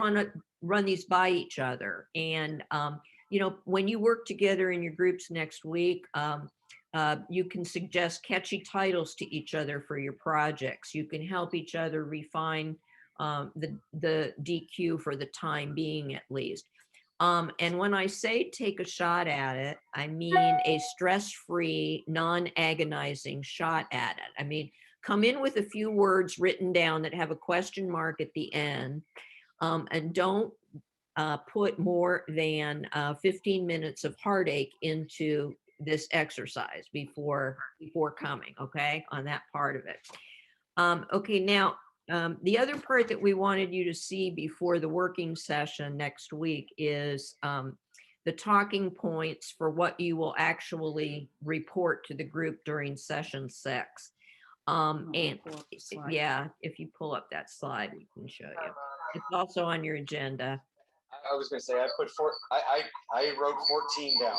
S1: run these by each other. And when you work together in your groups next week, you can suggest catchy titles to each other for your projects. You can help each other refine the DQ for the time being, at least. And when I say take a shot at it, I mean a stress-free, non-agonizing shot at it. I mean, come in with a few words written down that have a question mark at the end, and don't put more than 15 minutes of heartache into this exercise before coming, okay, on that part of it. Okay, now, the other part that we wanted you to see before the working session next week is the talking points for what you will actually report to the group during session 6. And yeah, if you pull up that slide, we can show you. It's also on your agenda.
S13: I was going to say, I wrote 14 down.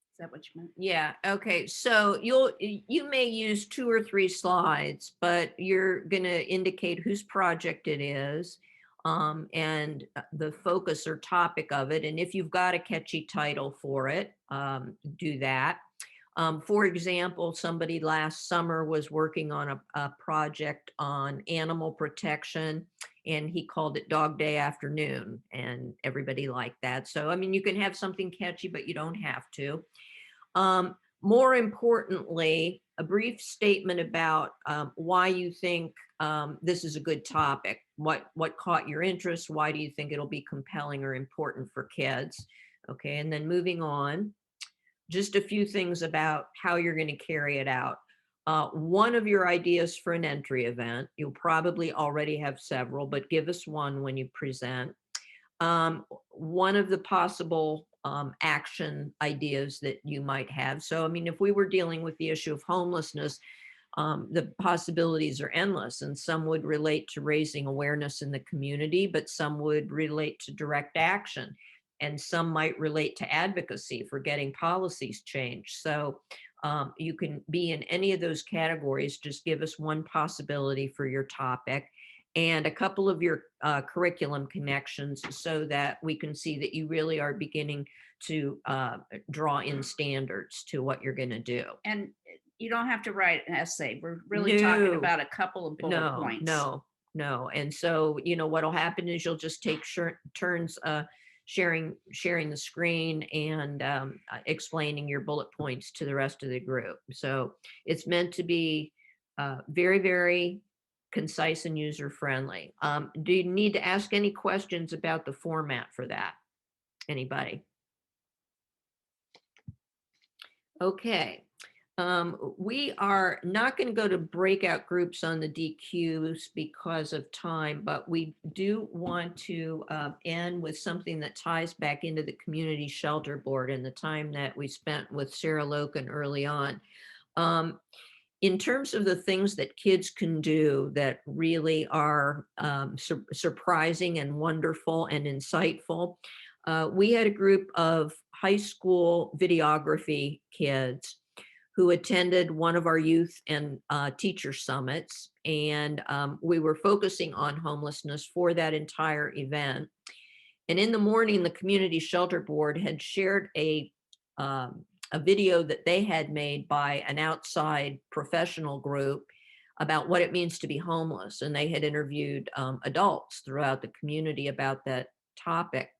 S2: Is that what you meant?
S1: Yeah, okay. So you may use 2 or 3 slides, but you're going to indicate whose project it is, and the focus or topic of it. And if you've got a catchy title for it, do that. For example, somebody last summer was working on a project on animal protection, and he called it Dog Day Afternoon, and everybody liked that. So, I mean, you can have something catchy, but you don't have to. More importantly, a brief statement about why you think this is a good topic. What caught your interest? Why do you think it'll be compelling or important for kids? Okay, and then moving on, just a few things about how you're going to carry it out. One of your ideas for an entry event, you'll probably already have several, but give us one when you present. one of the possible action ideas that you might have. So, I mean, if we were dealing with the issue of homelessness, the possibilities are endless, and some would relate to raising awareness in the community, but some would relate to direct action, and some might relate to advocacy for getting policies changed. So you can be in any of those categories. Just give us one possibility for your topic and a couple of your curriculum connections so that we can see that you really are beginning to draw in standards to what you're going to do.
S2: And you don't have to write an essay. We're really talking
S1: No.
S2: about a couple of bullet points.
S1: No. And so, you know, what'll happen is you'll just take turns sharing the screen and explaining your bullet points to the rest of the group. So it's meant to be very, very concise and user friendly. Do you need to ask any questions about the format for that? Anybody? Okay. We are not going to go to breakout groups on the DQs because of time, but we do want to end with something that ties back into the community shelter board and the time that we spent with Sarah Loken early on. In terms of the things that kids can do that really are surprising and wonderful and insightful, we had a group of high school videography kids who attended one of our youth and teacher summits. And we were focusing on homelessness for that entire event. And in the morning, the Community Shelter Board had shared a video that they had made by an outside professional group about what it means to be homeless. And they had interviewed adults throughout the community about that topic.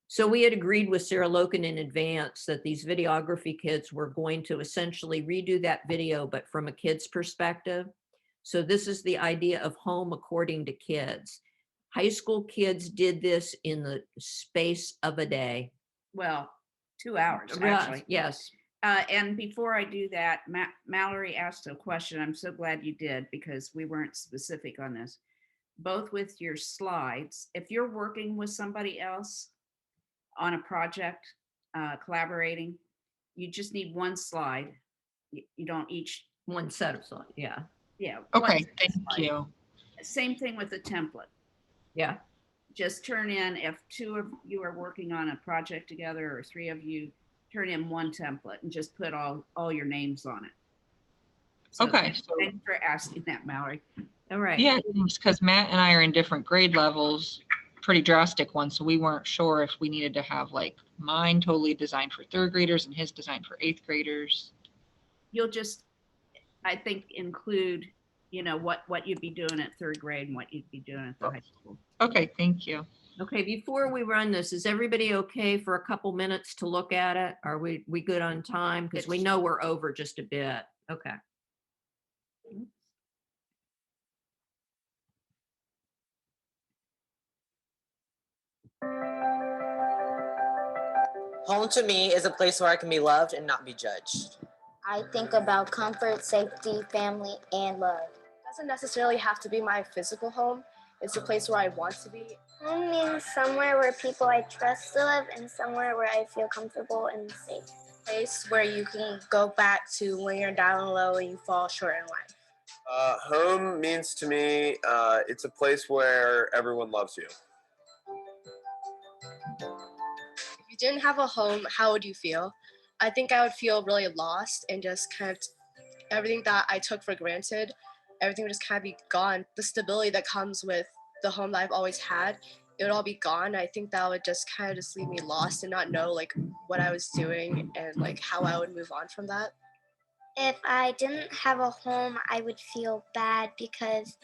S1: So we had agreed with Sarah Loken in advance that these videography kids were going to essentially redo that video, but from a kid's perspective. So this is the idea of home according to kids. High school kids did this in the space of a day.
S2: Well, 2 hours, actually.
S1: Yes.
S2: And before I do that, Mallory asked a question. I'm so glad you did, because we weren't specific on this. Both with your slides, if you're working with somebody else on a project, collaborating, you just need one slide. You don't each.
S1: One set of slides, yeah.
S2: Yeah.
S9: Okay, thank you.
S2: Same thing with the template.
S1: Yeah.
S2: Just turn in, if 2 of you are working on a project together or 3 of you, turn in one template and just put all your names on it. So
S9: Okay.
S2: Thanks for asking that, Mallory.
S1: All right.
S9: Yeah, because Matt and I are in different grade levels, pretty drastic ones. So we weren't sure if we needed to have like mine totally designed for 3rd graders and his designed for 8th graders.
S2: You'll just, I think, include, you know, what you'd be doing at 3rd grade and what you'd be doing at the high school.
S9: Okay, thank you.
S1: Okay, before we run this, is everybody okay for a couple minutes to look at it? Are we good on time? Because we know we're over just a bit. Okay.
S14: Home to me is a place where I can be loved and not be judged.
S15: I think about comfort, safety, family, and love.
S16: It doesn't necessarily have to be my physical home. It's a place where I want to be.
S15: Home means somewhere where people I trust live and somewhere where I feel comfortable and safe.
S16: A place where you can go back to when you're down low and you fall short in life.
S17: Home means to me, it's a place where everyone loves you.
S16: If you didn't have a home, how would you feel? I think I would feel really lost and just kind of everything that I took for granted, everything would just kind of be gone. The stability that comes with the home that I've always had, it would all be gone. I think that would just kind of just leave me lost and not know like what I was doing and like how I would move on from that.
S15: If I didn't have a home, I would feel bad because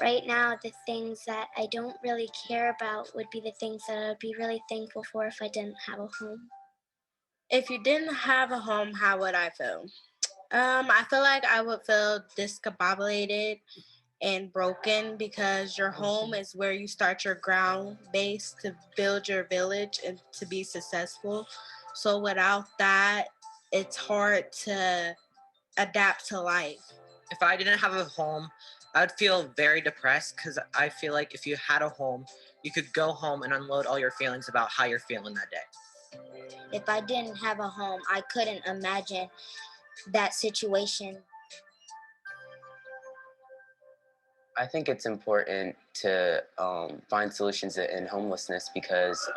S15: right now the things that I don't really care about would be the things that I would be really thankful for if I didn't have a home.
S16: If you didn't have a home, how would I feel? I feel like I would feel discombobulated and broken because your home is where you start your ground base to build your village and to be successful. So without that, it's hard to adapt to life.
S14: If I didn't have a home, I would feel very depressed because I feel like if you had a home, you could go home and unload all your feelings about how you're feeling that day.
S15: If I didn't have a home, I couldn't imagine that situation.
S18: I think it's important to find solutions to end homelessness because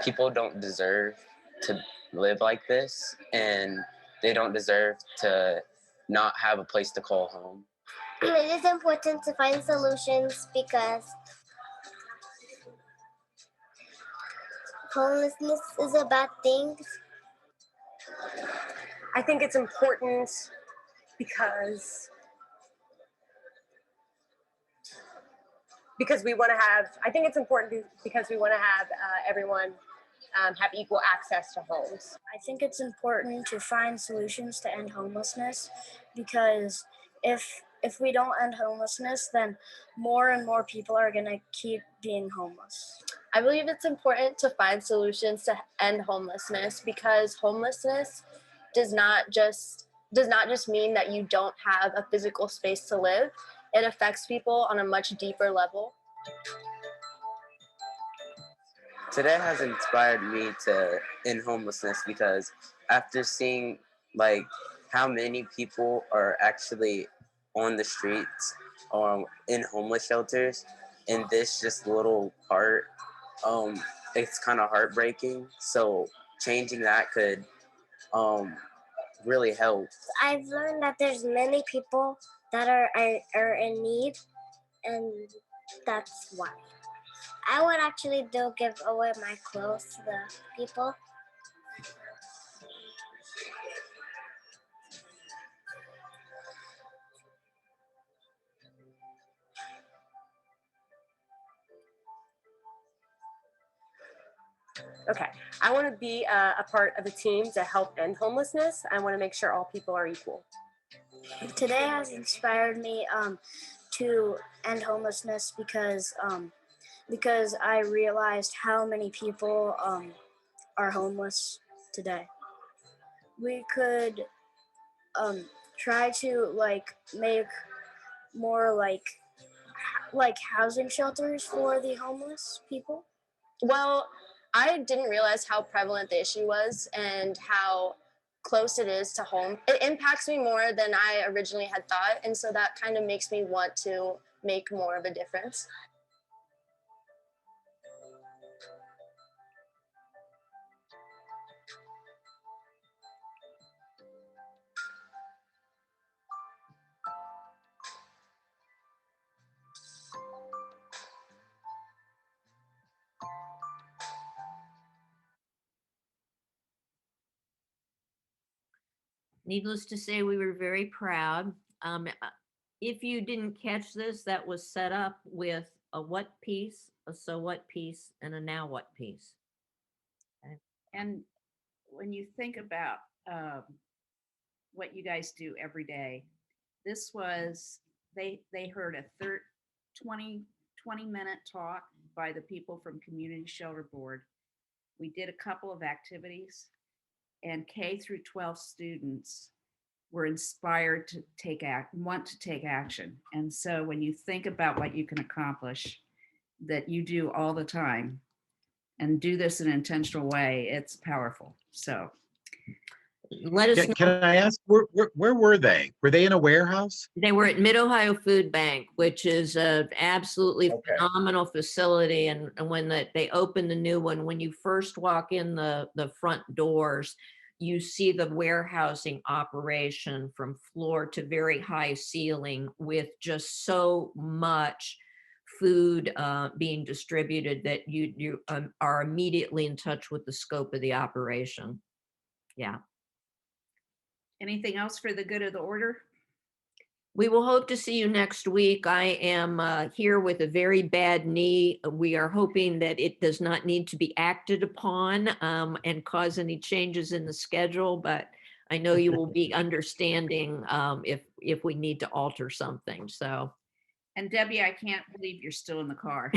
S18: people don't deserve to live like this, and they don't deserve to not have a place to call home.
S15: It is important to find solutions because homelessness is a bad thing.
S19: I think it's important because we want to have, I think it's important because we want to have everyone have equal access to homes.
S15: I think it's important to find solutions to end homelessness because if we don't end homelessness, then more and more people are going to keep being homeless.
S20: I believe it's important to find solutions to end homelessness because homelessness does not just mean that you don't have a physical space to live. It affects people on a much deeper level.
S18: Today has inspired me to end homelessness because after seeing like how many people are actually on the streets or in homeless shelters in this just little part, it's kind of heartbreaking. So changing that could really help.
S15: I've learned that there's many people that are in need, and that's why. I would actually give away my clothes to the people.
S19: Okay, I want to be a part of a team to help end homelessness. I want to make sure all people are equal.
S15: Today has inspired me to end homelessness because I realized how many people are homeless today. We could try to make more like housing shelters for the homeless people.
S20: Well, I didn't realize how prevalent the issue was and how close it is to home. It impacts me more than I originally had thought, and so that kind of makes me want to make more of a difference.
S1: Needless to say, we were very proud. If you didn't catch this, that was set up with a what piece, a so what piece, and a now what piece.
S2: And when you think about what you guys do every day, this was, they heard a 20-minute talk by the people from Community Shelter Board. We did a couple of activities, and K through 12 students were inspired to want to take action. And so when you think about what you can accomplish that you do all the time and do this in an intentional way, it's powerful. So
S1: let us know.
S6: Can I ask, where were they? Were they in a warehouse?
S1: They were at Mid-Ohio Food Bank, which is an absolutely phenomenal facility. And when they opened the new one, when you first walk in the front doors, you see the warehousing operation from floor to very high ceiling with just so much food being distributed that you are immediately in touch with the scope of the operation. Yeah.
S2: Anything else for the good of the order?
S1: We will hope to see you next week. I am here with a very bad knee. We are hoping that it does not need to be acted upon and cause any changes in the schedule, but I know you will be understanding if we need to alter something. So.
S2: And Debbie, I can't believe you're still in the car.